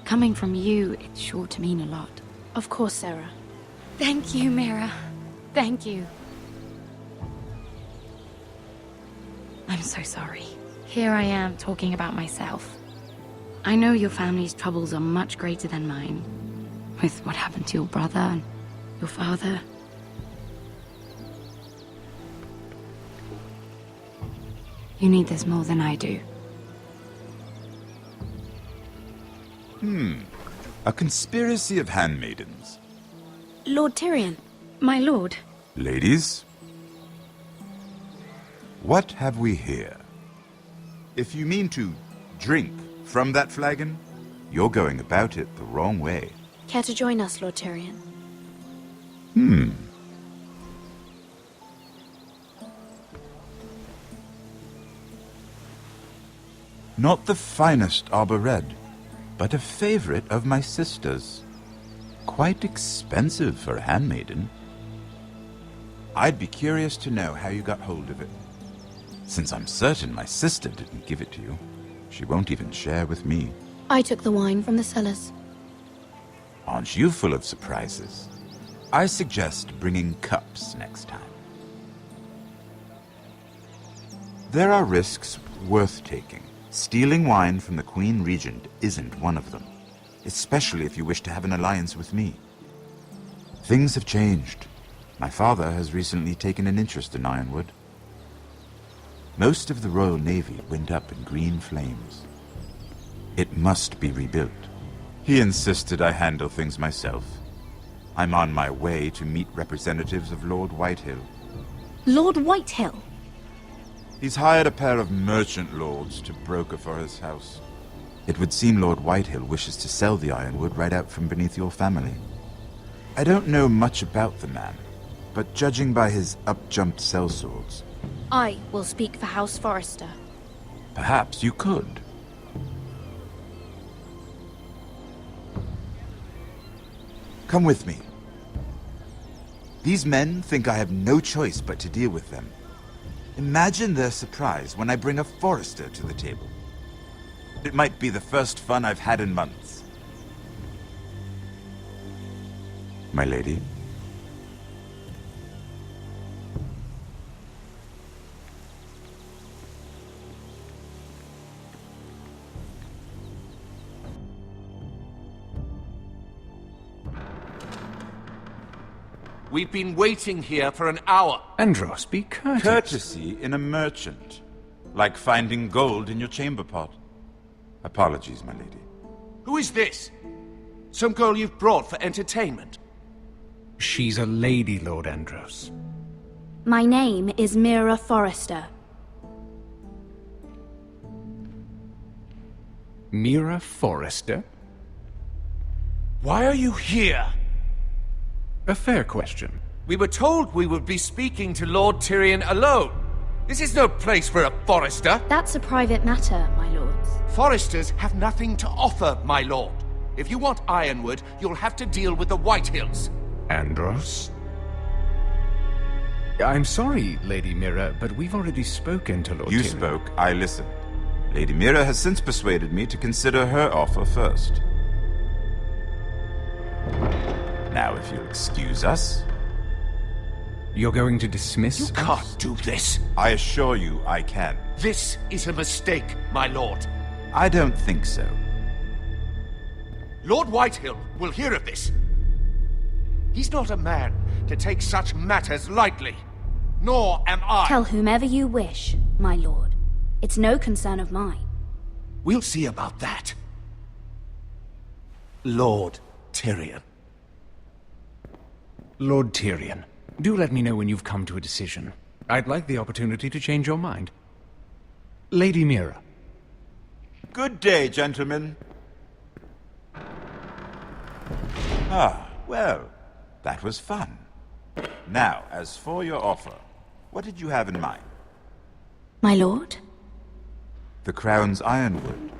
Coming from you, it's sure to mean a lot. Of course, Sarah. Thank you, Mira. Thank you. I'm so sorry. Here I am talking about myself. I know your family's troubles are much greater than mine. With what happened to your brother and your father. You need this more than I do. A conspiracy of handmaidens. Lord Tyrion. My lord. Ladies, what have we here? If you mean to drink from that flagon, you're going about it the wrong way. Care to join us, Lord Tyrion? Not the finest arbor red, but a favorite of my sister's. Quite expensive for a handmaiden. I'd be curious to know how you got hold of it. Since I'm certain my sister didn't give it to you, she won't even share with me. I took the wine from the cellars. Aren't you full of surprises? I suggest bringing cups next time. There are risks worth taking. Stealing wine from the Queen Regent isn't one of them, especially if you wish to have an alliance with me. Things have changed. My father has recently taken an interest in Ironwood. Most of the Royal Navy went up in green flames. It must be rebuilt. He insisted I handle things myself. I'm on my way to meet representatives of Lord Whitehill. Lord Whitehill? He's hired a pair of merchant lords to broker for his house. It would seem Lord Whitehill wishes to sell the Ironwood right out from beneath your family. I don't know much about the man, but judging by his up-jumped sellswords... I will speak for House Forrester. Perhaps you could. Come with me. These men think I have no choice but to deal with them. Imagine their surprise when I bring a Forrester to the table. It might be the first fun I've had in months. My lady? We've been waiting here for an hour. Andros, be courteous. Courtesy in a merchant. Like finding gold in your chamber pot. Apologies, my lady. Who is this? Some girl you've brought for entertainment? She's a lady, Lord Andros. My name is Mira Forrester. Mira Forrester? Why are you here? A fair question. We were told we would be speaking to Lord Tyrion alone. This is no place for a Forrester. That's a private matter, my lords. Forresters have nothing to offer, my lord. If you want Ironwood, you'll have to deal with the Whitehills. Andros? I'm sorry, Lady Mira, but we've already spoken to Lord You Tyrion. spoke, I listened. Lady Mira has since persuaded me to consider her offer first. Now, if you'll excuse us... You're going to dismiss You can't do this. I assure you I can. This is a mistake, my lord. I don't think so. Lord Whitehill will hear of this. He's not a man to take such matters lightly. Nor am I. Tell whomever you wish, my lord. It's no concern of mine. We'll see about that. Lord Tyrion. Lord Tyrion, do let me know when you've come to a decision. I'd like the opportunity to change your mind. Lady Mira. Good day, gentlemen. Ah, well, that was fun. Now, as for your offer, what did you have in mind? My lord? The Crown's Ironwood.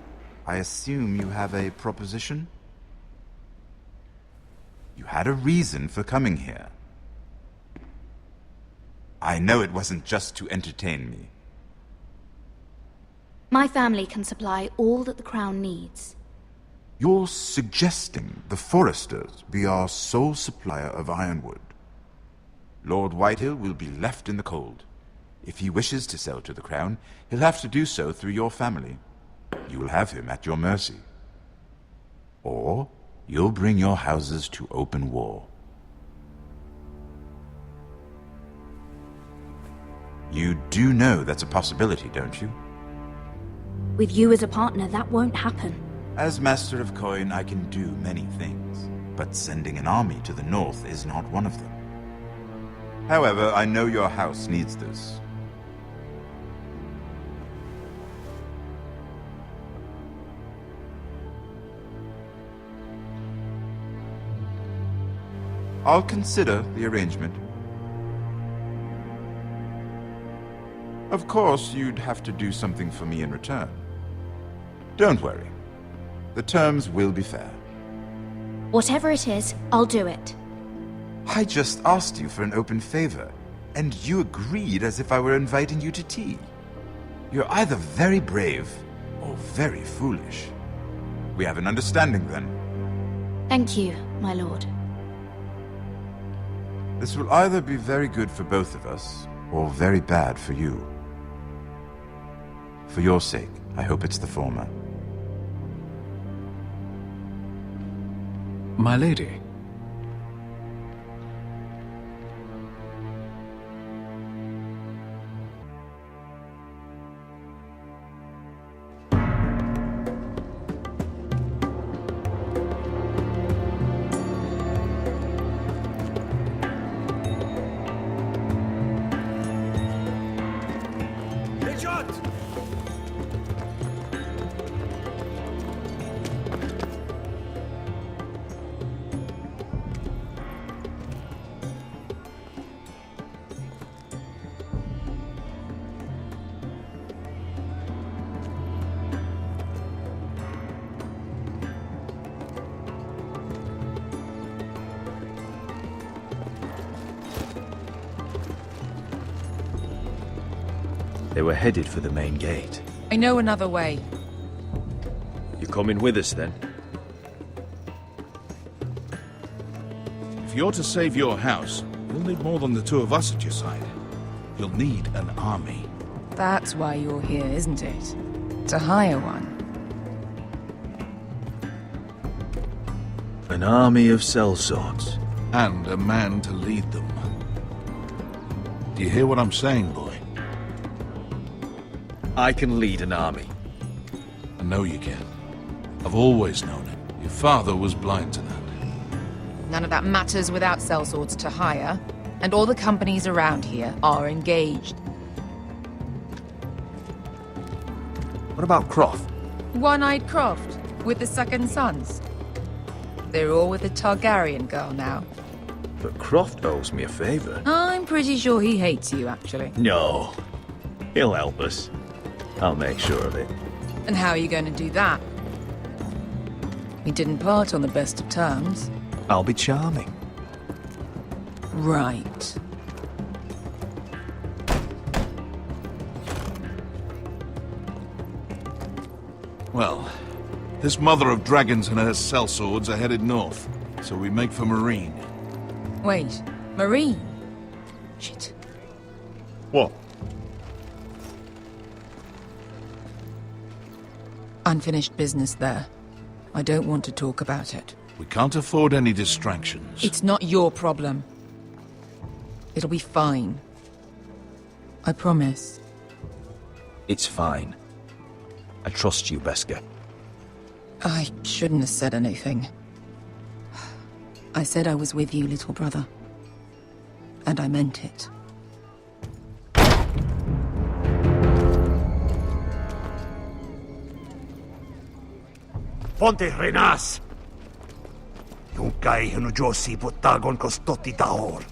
I assume you have a proposition? You had a reason for coming here. I know it wasn't just to entertain me. My family can supply all that the Crown needs. You're suggesting the Forresters be our sole supplier of Ironwood. Lord Whitehill will be left in the cold. If he wishes to sell to the Crown, he'll have to do so through your family. You will have him at your mercy. Or you'll bring your houses to open war. You do know that's a possibility, don't you? With you as a partner, that won't happen. As Master of Coin, I can do many things, but sending an army to the north is not one of them. However, I know your house needs this. I'll consider the arrangement. Of course, you'd have to do something for me in return. Don't worry. The terms will be fair. Whatever it is, I'll do it. I just asked you for an open favor, and you agreed as if I were inviting you to tea. You're either very brave or very foolish. We have an understanding then. Thank you, my lord. This will either be very good for both of us, or very bad for you. For your sake, I hope it's the former. My lady. They were headed for the main gate. I know another way. You coming with us, then? If you're to save your house, you'll need more than the two of us at your side. You'll need an army. That's why you're here, isn't it? To hire one. An army of sellswords. And a man to lead them. Do you hear what I'm saying, boy? I can lead an army. I know you can. I've always known it. Your father was blind to that. None of that matters without sellswords to hire, and all the companies around here are engaged. What about Croft? One-Eyed Croft, with the second sons. They're all with the Targaryen girl now. But Croft owes me a favor. I'm pretty sure he hates you, actually. No. He'll help us. I'll make sure of it. And how are you going to do that? We didn't part on the best of terms. I'll be charming. Right. Well, this mother of dragons and her sellswords are headed north, so we make for Marine. Wait, Marine? Shit. What? Unfinished business there. I don't want to talk about it. We can't afford any distractions. It's not your problem. It'll be fine. I promise. It's fine. I trust you, Beskar. I shouldn't have said anything. I said I was with you, little brother. And I meant it. Ponte renas! Yung kay hino Josi putagon kostoti taor.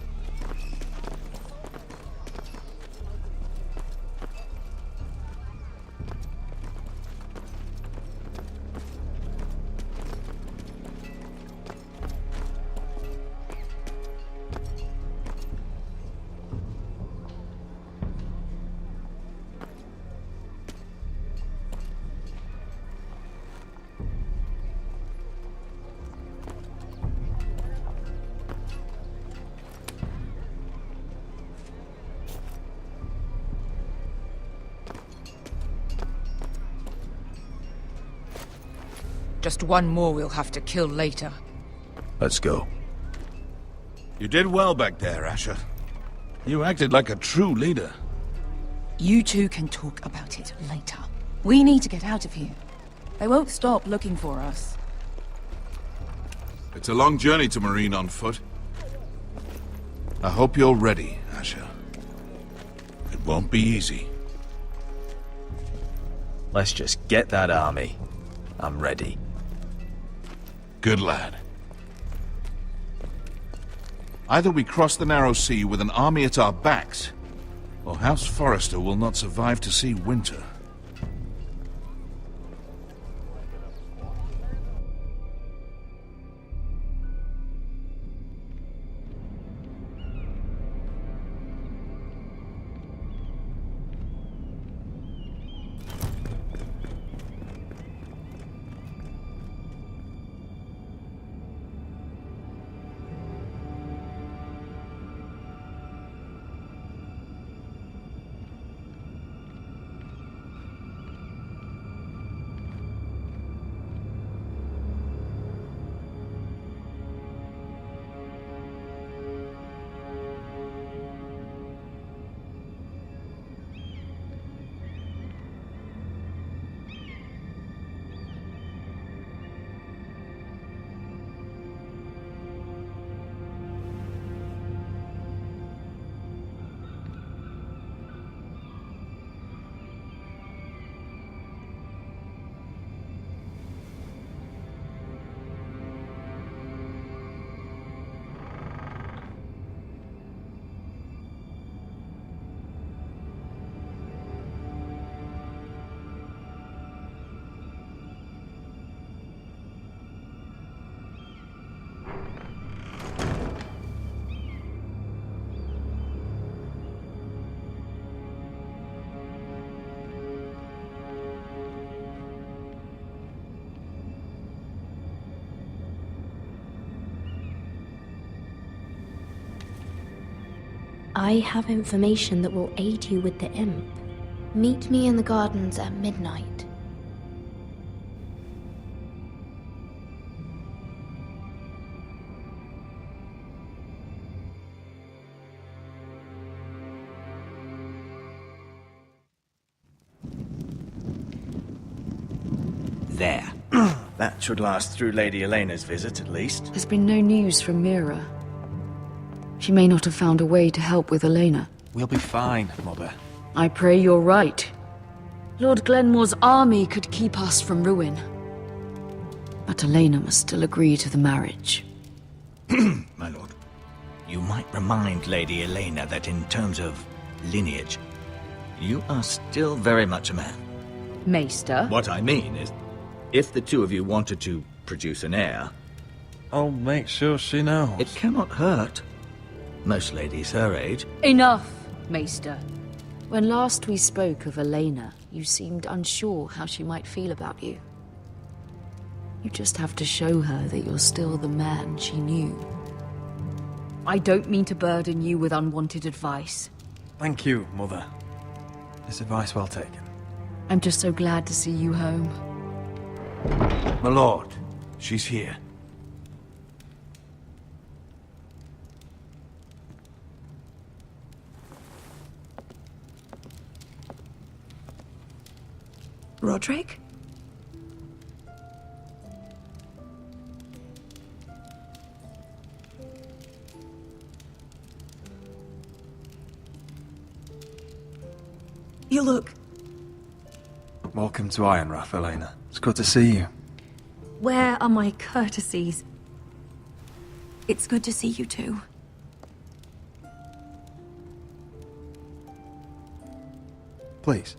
Just one more we'll have to kill later. Let's go. You did well back there, Asher. You acted like a true leader. You two can talk about it later. We need to get out of here. They won't stop looking for us. It's a long journey to Marine on foot. I hope you're ready, Asher. It won't be easy. Let's just get that army. I'm ready. Good lad. Either we cross the narrow sea with an army at our backs, or House Forrester will not survive to see winter. I have information that will aid you with the imp. Meet me in the gardens at midnight. There. That should last through Lady Elena's visit, at least. There's been no news from Mira. She may not have found a way to help with Elena. We'll be fine, Mother. I pray you're right. Lord Glenmore's army could keep us from ruin. But Elena must still agree to the marriage. My lord, you might remind Lady Elena that in terms of lineage, you are still very much a man. Maester? What I mean is, if the two of you wanted to produce an heir... I'll make sure she knows. It cannot hurt. Most ladies her age. Enough, Maester. When last we spoke of Elena, you seemed unsure how she might feel about you. You just have to show her that you're still the man she knew. I don't mean to burden you with unwanted advice. Thank you, Mother. This advice well taken. I'm just so glad to see you home. My lord, she's here. Roderick? You look... Welcome to Ironrath, Elena. It's good to see you. Where are my courtesies? It's good to see you too. Please.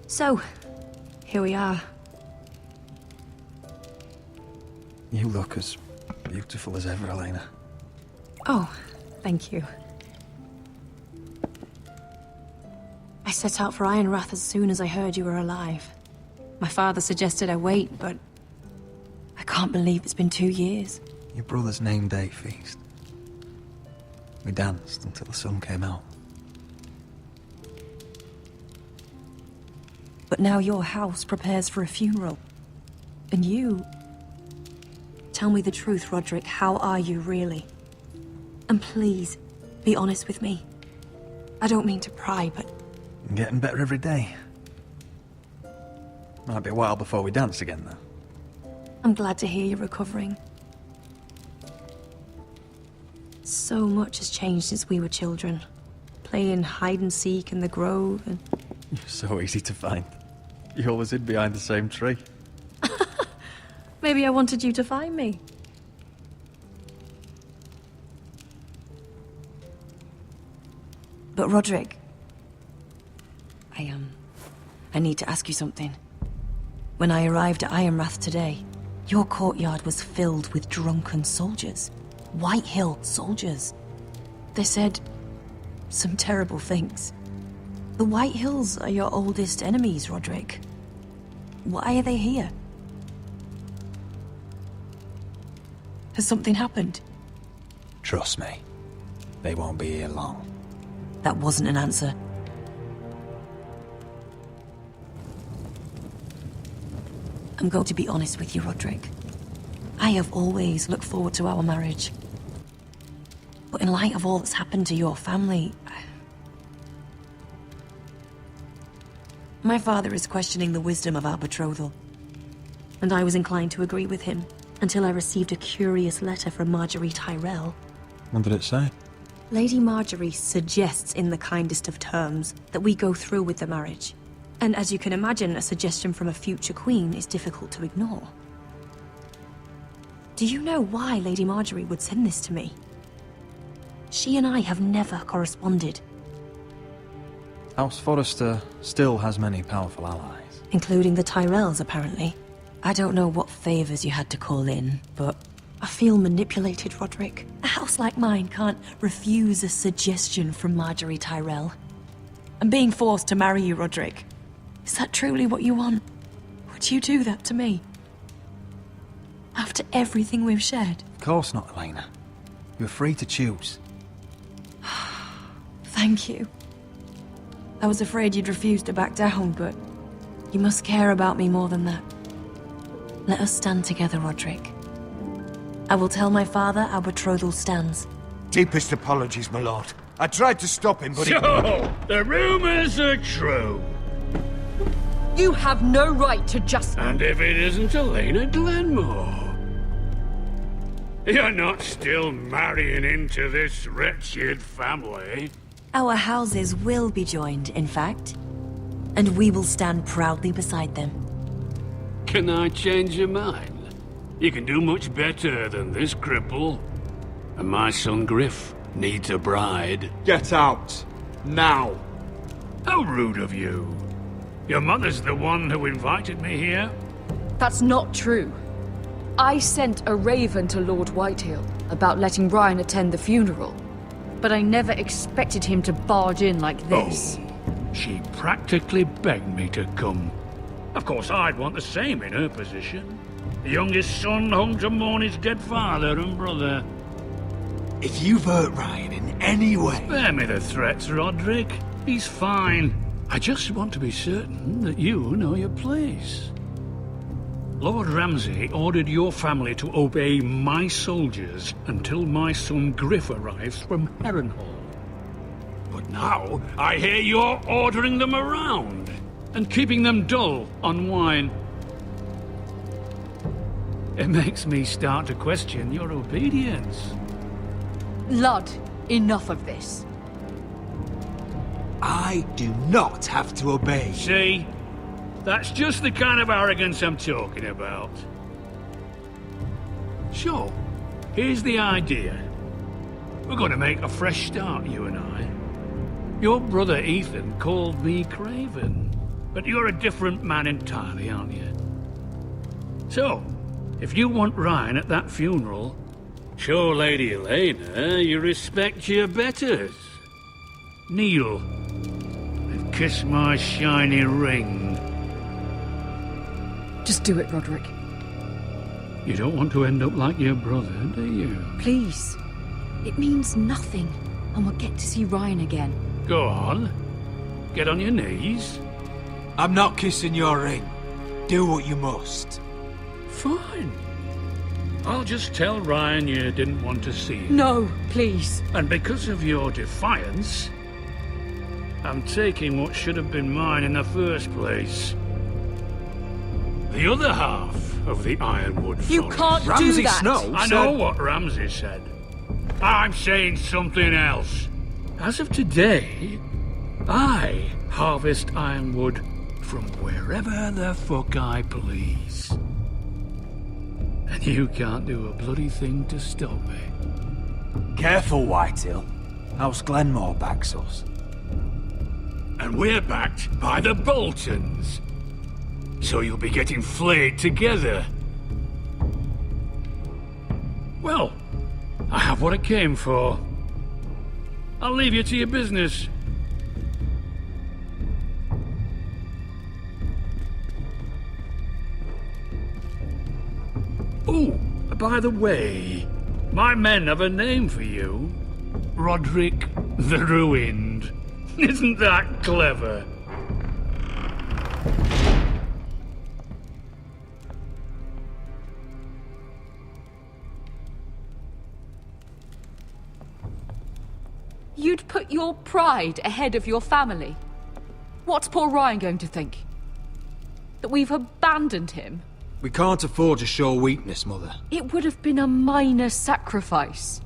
So, here we are. You look as beautiful as ever, Elena. Oh, thank you. I set out for Ironrath as soon as I heard you were alive. My father suggested I wait, but I can't believe it's been 2 years. Your brother's name day feast. We danced until the sun came out. But now your house prepares for a funeral. And you... Tell me the truth, Roderick. How are you, really? And please, be honest with me. I don't mean to pry, but... I'm getting better every day. Might be a while before we dance again, though. I'm glad to hear you're recovering. So much has changed since we were children. Playing hide-and-seek in the grove and... You're so easy to find. You always hid behind the same tree. Maybe I wanted you to find me. But Roderick... I need to ask you something. When I arrived at Ironrath today, your courtyard was filled with drunken soldiers. White Hill soldiers. They said some terrible things. The White Hills are your oldest enemies, Roderick. Why are they here? Has something happened? Trust me. They won't be here long. That wasn't an answer. I'm going to be honest with you, Roderick. I have always looked forward to our marriage. But in light of all that's happened to your family... My father is questioning the wisdom of our betrothal. And I was inclined to agree with him, until I received a curious letter from Marjorie Tyrell. What did it say? Lady Marjorie suggests in the kindest of terms that we go through with the marriage. And as you can imagine, a suggestion from a future queen is difficult to ignore. Do you know why Lady Marjorie would send this to me? She and I have never corresponded. House Forrester still has many powerful allies. Including the Tyrells, apparently. I don't know what favors you had to call in, but I feel manipulated, Roderick. A house like mine can't refuse a suggestion from Marjorie Tyrell. I'm being forced to marry you, Roderick. Is that truly what you want? Would you do that to me? After everything we've shared? Of course not, Elena. You're free to choose. Thank you. I was afraid you'd refuse to back down, but you must care about me more than that. Let us stand together, Roderick. I will tell my father our betrothal stands. Deepest apologies, my lord. I tried to stop him, but So, the rumors are true. You have no right to just... And if it isn't Elena Glenmore? You're not still marrying into this wretched family. Our houses will be joined, in fact. And we will stand proudly beside them. Can I change your mind? You can do much better than this cripple. And my son Griff needs a bride. Get out. Now. How rude of you. Your mother's the one who invited me here. That's not true. I sent a raven to Lord Whitehill about letting Brian attend the funeral. But I never expected him to barge in like this. Oh, she practically begged me to come. Of course, I'd want the same in her position. The youngest son home to mourn his dead father and brother. if you've hurt Ryan in any way... Spare me the threats, Roderick. He's fine. I just want to be certain that you know your place. Lord Ramsay ordered your family to obey my soldiers until my son Griff arrives from Harrenhal. But now, I hear you're ordering them around and keeping them dull on wine. It makes me start to question your obedience. Lud, enough of this. I do not have to obey. See? That's just the kind of arrogance I'm talking about. So, here's the idea. We're going to make a fresh start, you and I. Your brother Ethan called me Craven, but you're a different man entirely, aren't you? So, if you want Ryan at that funeral, show Lady Elena you respect your betters. Kneel and kiss my shiny ring. Just do it, Roderick. You don't want to end up like your brother, do you? Please. It means nothing, and we'll get to see Ryan again. Go on. Get on your knees. I'm not kissing your ring. Do what you must. Fine. I'll just tell Ryan you didn't want to see him. No, please. And because of your defiance, I'm taking what should have been mine in the first place. The other half of the Ironwood forest. You can't Ramsay do that! Snow I know what Ramsay said. I'm saying something else. As of today, I harvest Ironwood from wherever the fuck I please. And you can't do a bloody thing to stop me. Careful, Whitehill. House Glenmore backs us. And we're backed by the Boltons. So you'll be getting flayed together. Well, I have what I came for. I'll leave you to your business. Oh, by the way, my men have a name for you. Roderick the Ruined. Isn't that clever? You'd put your pride ahead of your family. What's poor Ryan going to think? That we've abandoned him? We can't afford to show weakness, Mother. It would have been a minor sacrifice.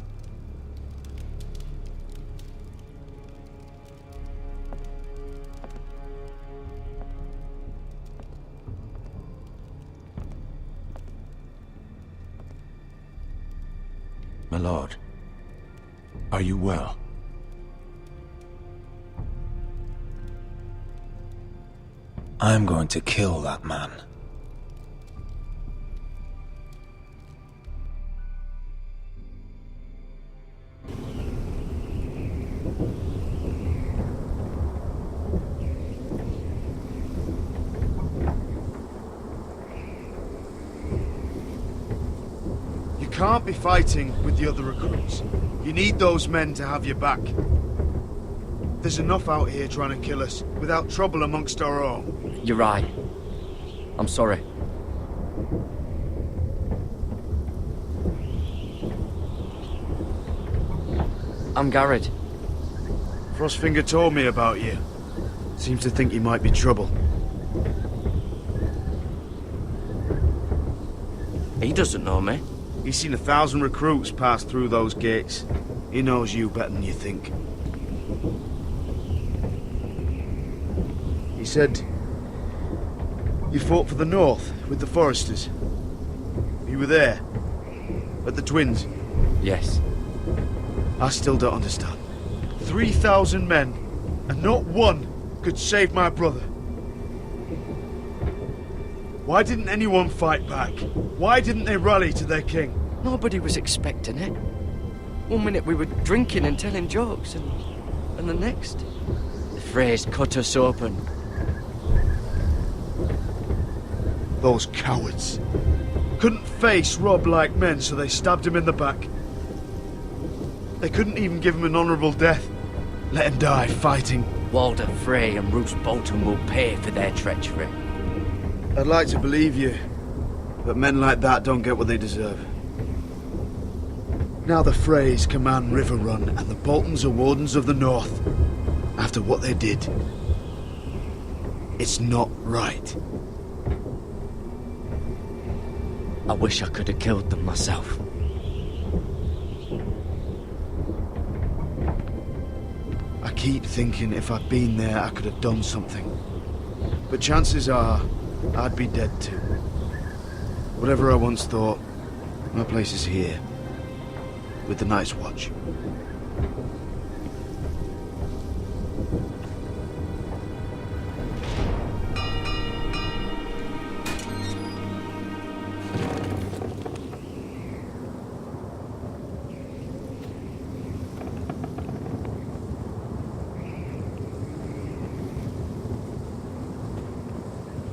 My lord, are you well? I'm going to kill that man. You can't be fighting with the other recruits. You need those men to have your back. There's enough out here trying to kill us, without trouble amongst our own. You're right. I'm sorry. I'm Gared. Frostfinger told me about you. Seems to think you might be trouble. He doesn't know me. He's seen 1,000 recruits pass through those gates. He knows you better than you think. He said you fought for the North with the Forresters. You were there, at the Twins. Yes. I still don't understand. 3,000 men, and not one could save my brother. Why didn't anyone fight back? Why didn't they rally to their king? Nobody was expecting it. One minute we were drinking and telling jokes, and the next, the phrase cut us open. Those cowards. Couldn't face Rob like men, so they stabbed him in the back. They couldn't even give him an honourable death. Let him die fighting. Walder Frey and Roose Bolton will pay for their treachery. I'd like to believe you, but men like that don't get what they deserve. Now the Freys command River Run, and the Boltons are Wardens of the North. After what they did, it's not right. I wish I could have killed them myself. I keep thinking if I'd been there, I could have done something. But chances are, I'd be dead too. Whatever I once thought, my place is here. With the Night's Watch.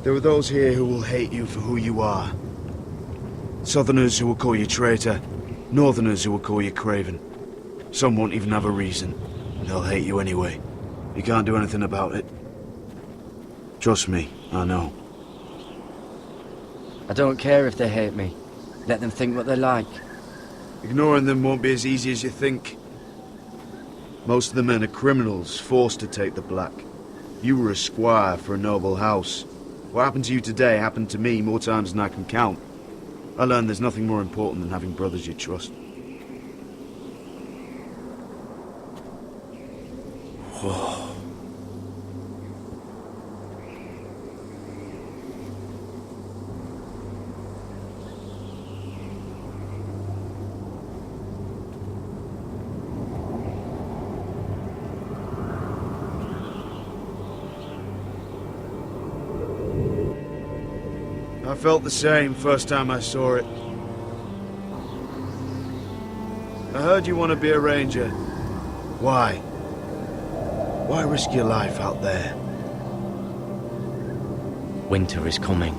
There are those here who will hate you for who you are. Southerners who will call you traitor. Northerners who will call you craven. Some won't even have a reason. They'll hate you anyway. You can't do anything about it. Trust me, I know. I don't care if they hate me. Let them think what they like. Ignoring them won't be as easy as you think. Most of the men are criminals, forced to take the black. You were a squire for a noble house. What happened to you today happened to me more times than I can count. I learned there's nothing more important than having brothers you trust. Whoa. I felt the same first time I saw it. I heard you want to be a ranger. Why? Why risk your life out there? Winter is coming.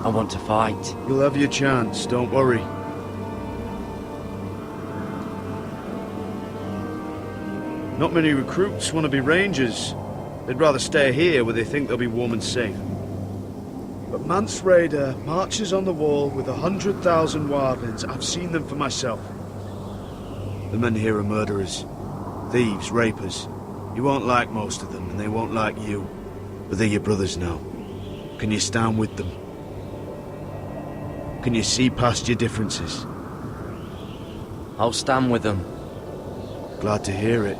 I want to fight. You'll have your chance, don't worry. Not many recruits want to be rangers. They'd rather stay here where they think they'll be warm and safe. But Mance Rayder marches on the wall with 100,000 wildlings. I've seen them for myself. The men here are murderers. Thieves, rapers. You won't like most of them, and they won't like you. But they're your brothers now. Can you stand with them? Can you see past your differences? I'll stand with them. Glad to hear it.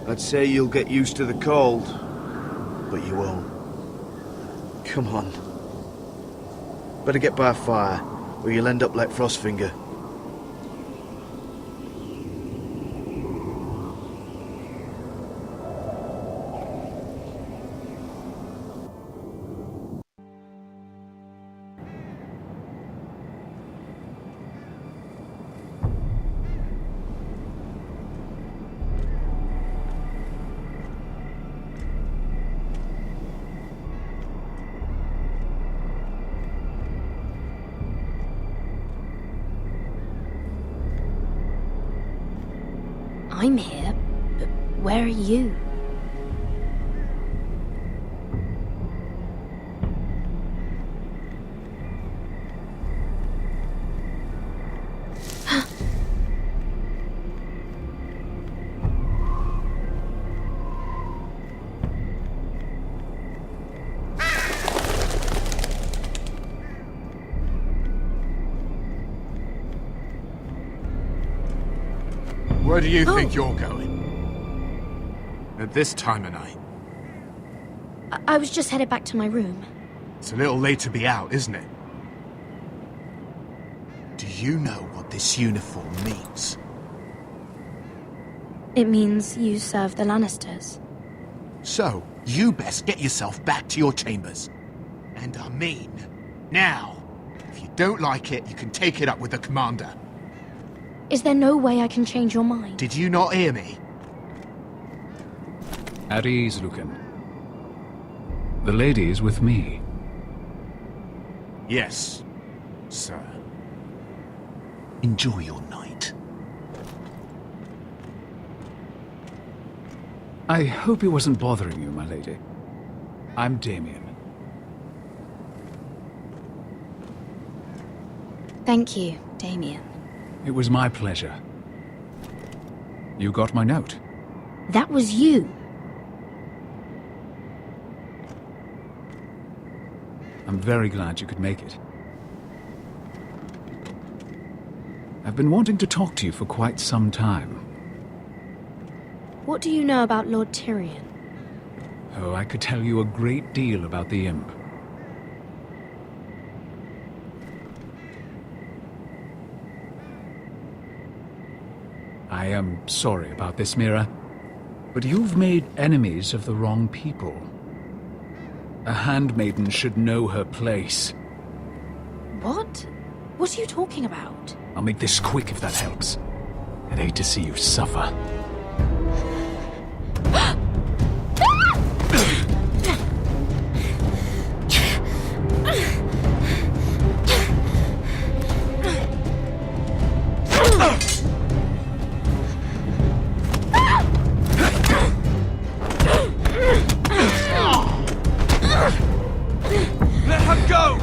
I'd say you'll get used to the cold, but you won't. Come on. Better get by a fire, or you'll end up like Frostfinger. I'm here, but where are you? Where do you think you're going? At this time of night? I was just headed back to my room. It's a little late to be out, isn't it? Do you know what this uniform means? It means you serve the Lannisters. So, you best get yourself back to your chambers. And I mean, now. If you don't like it, you can take it up with the commander. Is there no way I can change your mind? Did you not hear me? At ease, Lucan. The lady is with me. Yes, sir. Enjoy your night. I hope it wasn't bothering you, my lady. I'm Damien. Thank you, Damien. It was my pleasure. You got my note. That was you. I'm very glad you could make it. I've been wanting to talk to you for quite some time. What do you know about Lord Tyrion? Oh, I could tell you a great deal about the Imp. I am sorry about this, Mira, but you've made enemies of the wrong people. A handmaiden should know her place. What? What are you talking about? I'll make this quick if that helps. I'd hate to see you suffer. Let her go!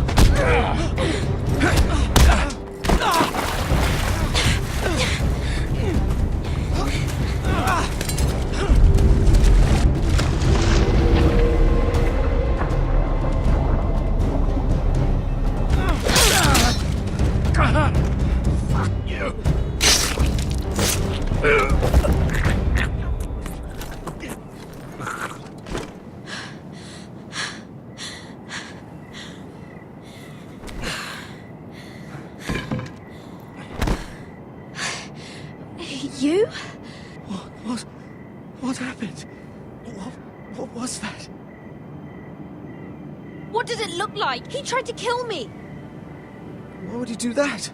Fuck you! You? What happened? What was that? What did it look like? He tried to kill me! Why would he do that?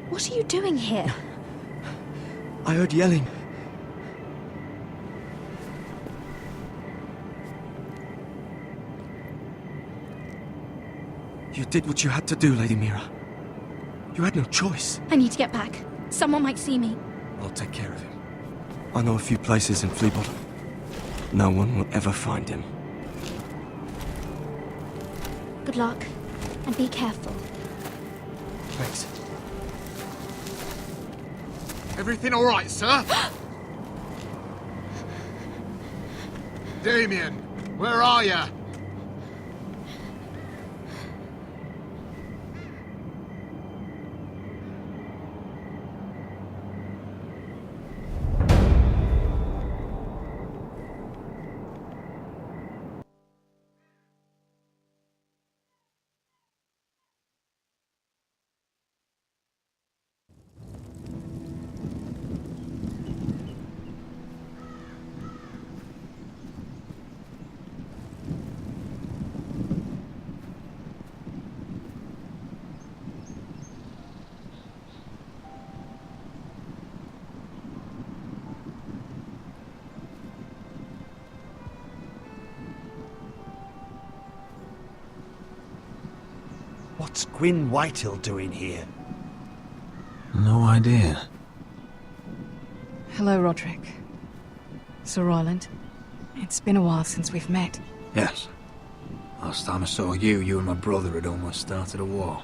What are you doing here? I heard yelling. You did what you had to do, Lady Mira. You had no choice. I need to get back. Someone might see me. I'll take care of him. I know a few places in Fleabottom. No one will ever find him. Good luck, and be careful. Thanks. Everything all right, sir? Damien, where are you? What's Gwyn Whitehill doing here? No idea. Hello, Roderick. Sir Roland. It's been a while since we've met. Yes. Last time I saw you, you and my brother had almost started a war.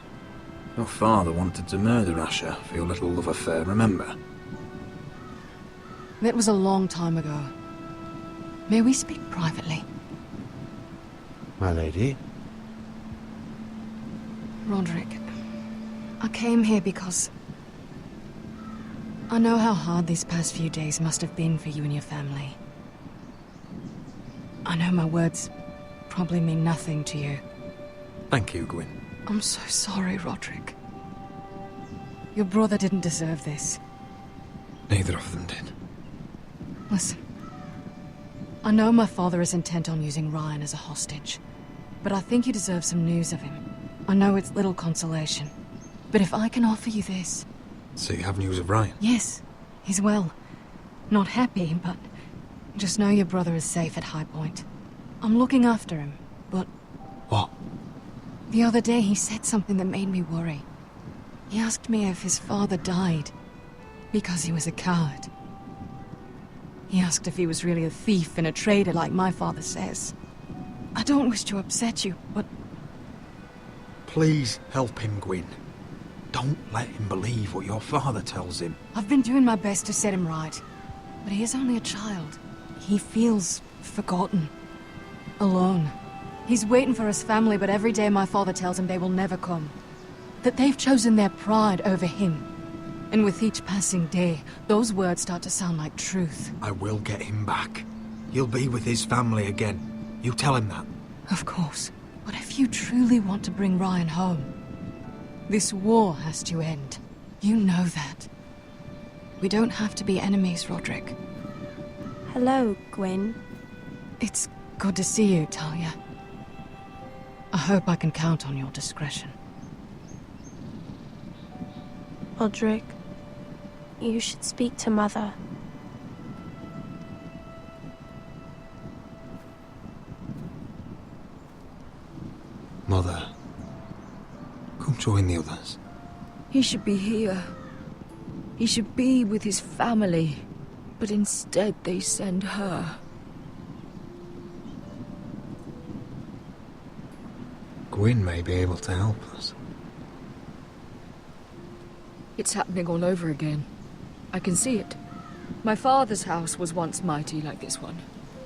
Your father wanted to murder Asher for your little love affair, remember? That was a long time ago. May we speak privately? My lady? Roderick, I came here because I know how hard these past few days must have been for you and your family. I know my words probably mean nothing to you. Thank you, Gwyn. I'm so sorry, Roderick. Your brother didn't deserve this. Neither of them did. Listen, I know my father is intent on using Ryan as a hostage, but I think you deserve some news of him. I know it's little consolation, but if I can offer you this... So you have news of Ryan? Yes, he's well. Not happy, but just know your brother is safe at High Point. I'm looking after him, but... What? The other day he said something that made me worry. He asked me if his father died because he was a coward. He asked if he was really a thief and a traitor like my father says. I don't wish to upset you, but... Please help him, Gwyn. Don't let him believe what your father tells him. I've been doing my best to set him right. But he is only a child. He feels forgotten. Alone. He's waiting for his family, but every day my father tells him they will never come. That they've chosen their pride over him. And with each passing day, those words start to sound like truth. I will get him back. He'll be with his family again. You tell him that. Of course. But if you truly want to bring Ryan home, this war has to end. You know that. We don't have to be enemies, Roderick. Hello, Gwyn. It's good to see you, Talia. I hope I can count on your discretion. Roderick, you should speak to Mother. Mother, come join the others. He should be here. He should be with his family. But instead they send her. Gwyn may be able to help us. It's happening all over again. I can see it. My father's house was once mighty like this one,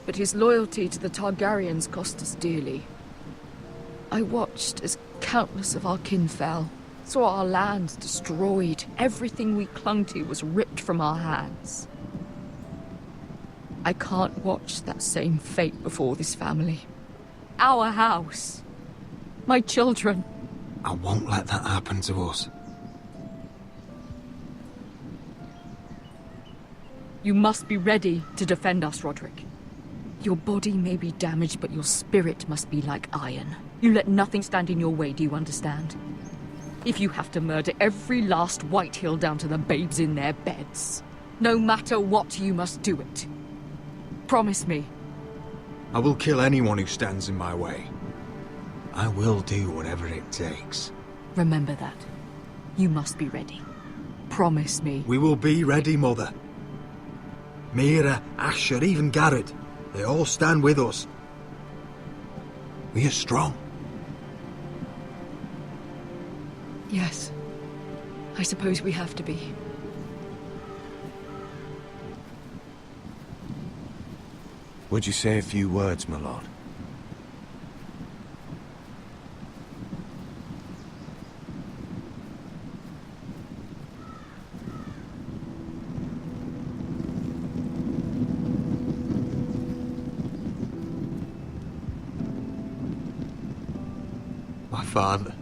but his loyalty to the Targaryens cost us dearly. I watched as countless of our kin fell, saw our lands destroyed, everything we clung to was ripped from our hands. I can't watch that same fate before this family. Our house. My children. I won't let that happen to us. You must be ready to defend us, Roderick. Your body may be damaged, but your spirit must be like iron. You let nothing stand in your way, do you understand? If you have to murder every last Whitehill down to the babes in their beds, no matter what, you must do it. Promise me. I will kill anyone who stands in my way. I will do whatever it takes. Remember that. You must be ready. Promise me. We will be ready, Mother. Mira, Asher, even Gared. They all stand with us. We are strong. Yes. I suppose we have to be. Would you say a few words, my lord? My father.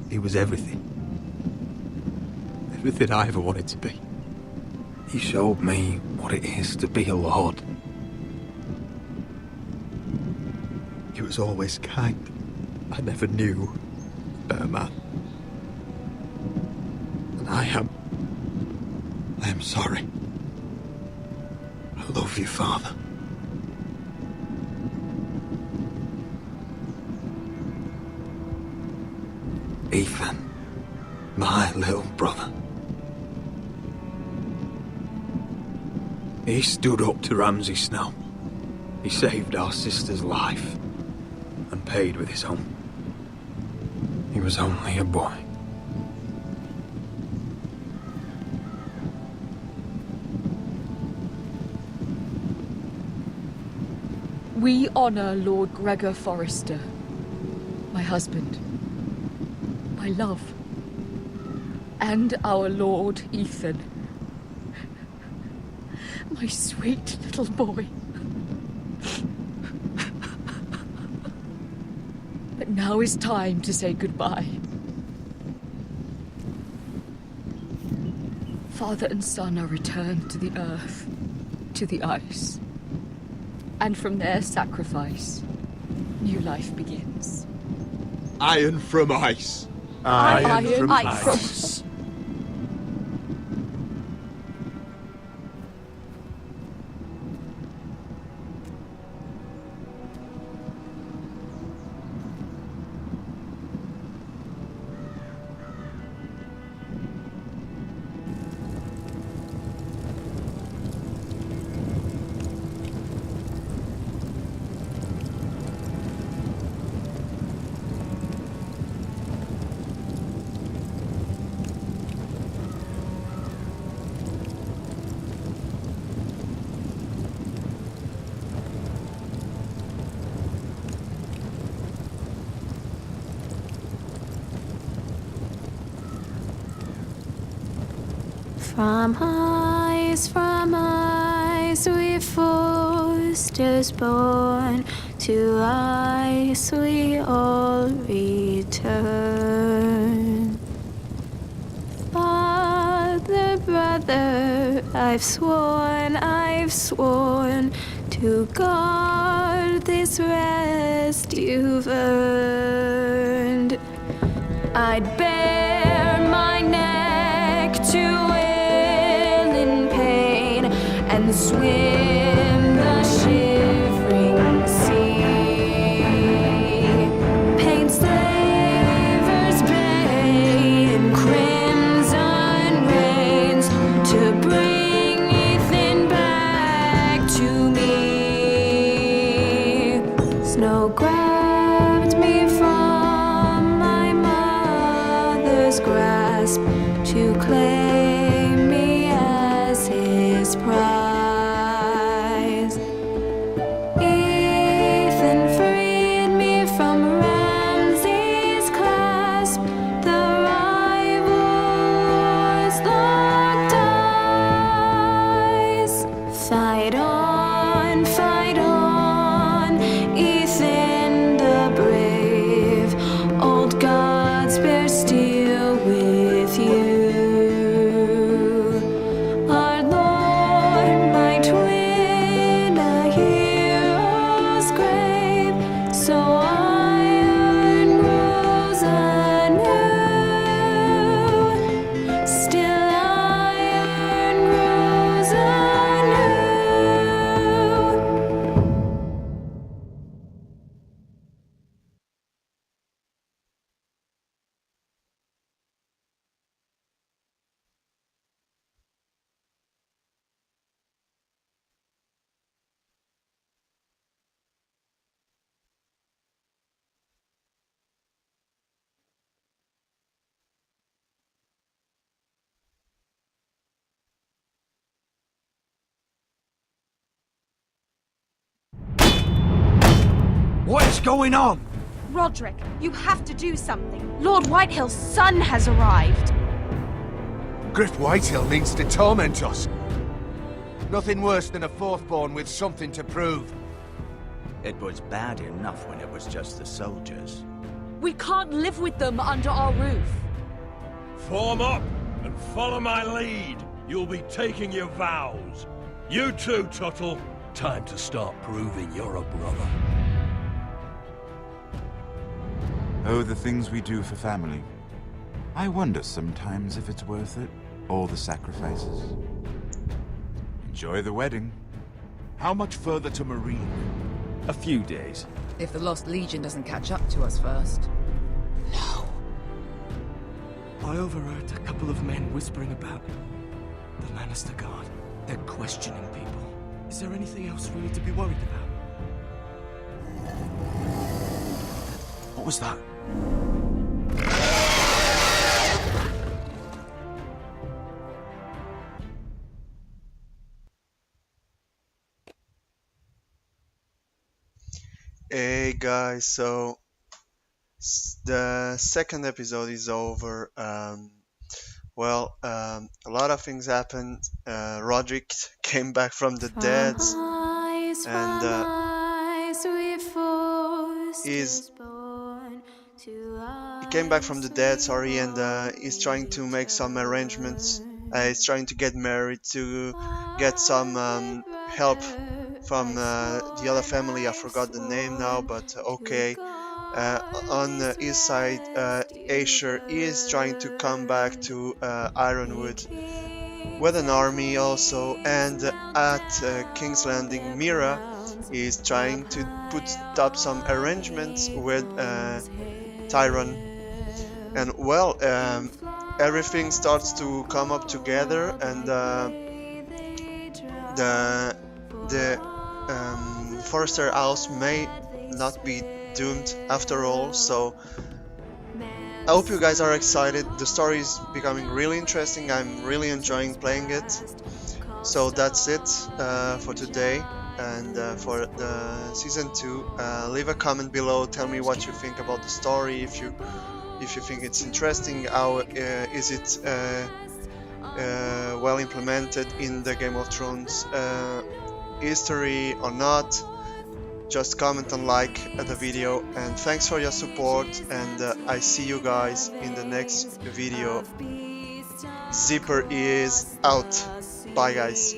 He was everything. Everything I ever wanted to be. He showed me what it is to be a lord. He was always kind. I never knew a better man. And I am sorry. I love you, Father. Ethan, my little brother. He stood up to Ramsay Snow. He saved our sister's life and paid with his own. He was only a boy. We honor Lord Gregor Forrester, my husband, my love, and our Lord Ethan, my sweet little boy. But now is time to say goodbye. Father and son are returned to the earth, to the ice. And from their sacrifice, new life begins. Iron from ice. Iron from ice. From ice we Forresters born, to ice we all return. Father, brother, I've sworn to guard this rest you've earned. I'd bare my neck to wail in pain and swim the shivering sea. Paint slavers bay in crimson rains to bring Ethan back to me. Snow grabbed me from my mother's grasp to claim me as his prize. Ethan freed me from Ramsay's clasp. The rivals locked eyes. Fight on, Ethan the brave. Old gods bear steel with you. Our Lord, my twin, a hero's grave. So iron grows anew. Still iron grows anew. What is going on? Roderick, you have to do something. Lord Whitehill's son has arrived. Griff Whitehill means to torment us. Nothing worse than a fourthborn with something to prove. It was bad enough when it was just the soldiers. We can't live with them under our roof. Form up and follow my lead. You'll be taking your vows. You too, Tuttle. Time to start proving you're a brother. Oh, the things we do for family. I wonder sometimes if it's worth it, all the sacrifices. Enjoy the wedding. How much further to Marine? A few days. If the Lost Legion doesn't catch up to us first. I overheard a couple of men whispering about the Lannister Guard. They're questioning people. Is there anything else we need to be worried about? What was that? Hey guys, so the second episode is over. A lot of things happened. Roderick came back from the dead, and he came back from the dead. Sorry, and he's trying to make some arrangements. He's trying to get married, to get some help from the other family. I forgot the name now, but okay. On his side, Asher is trying to come back to Ironwood with an army also, and at King's Landing, Mira is trying to put up some arrangements with Tyron. And everything starts to come up together, and the Forrester house may not be doomed after all. So I hope you guys are excited. The story is becoming really interesting. I'm really enjoying playing it. So that's it for today and for the season 2. Leave a comment below. Tell me what you think about the story. If you think it's interesting, how is it well implemented in the Game of Thrones history or not. Just comment and like the video, and thanks for your support, and I see you guys in the next video. Zipper is out. Bye guys.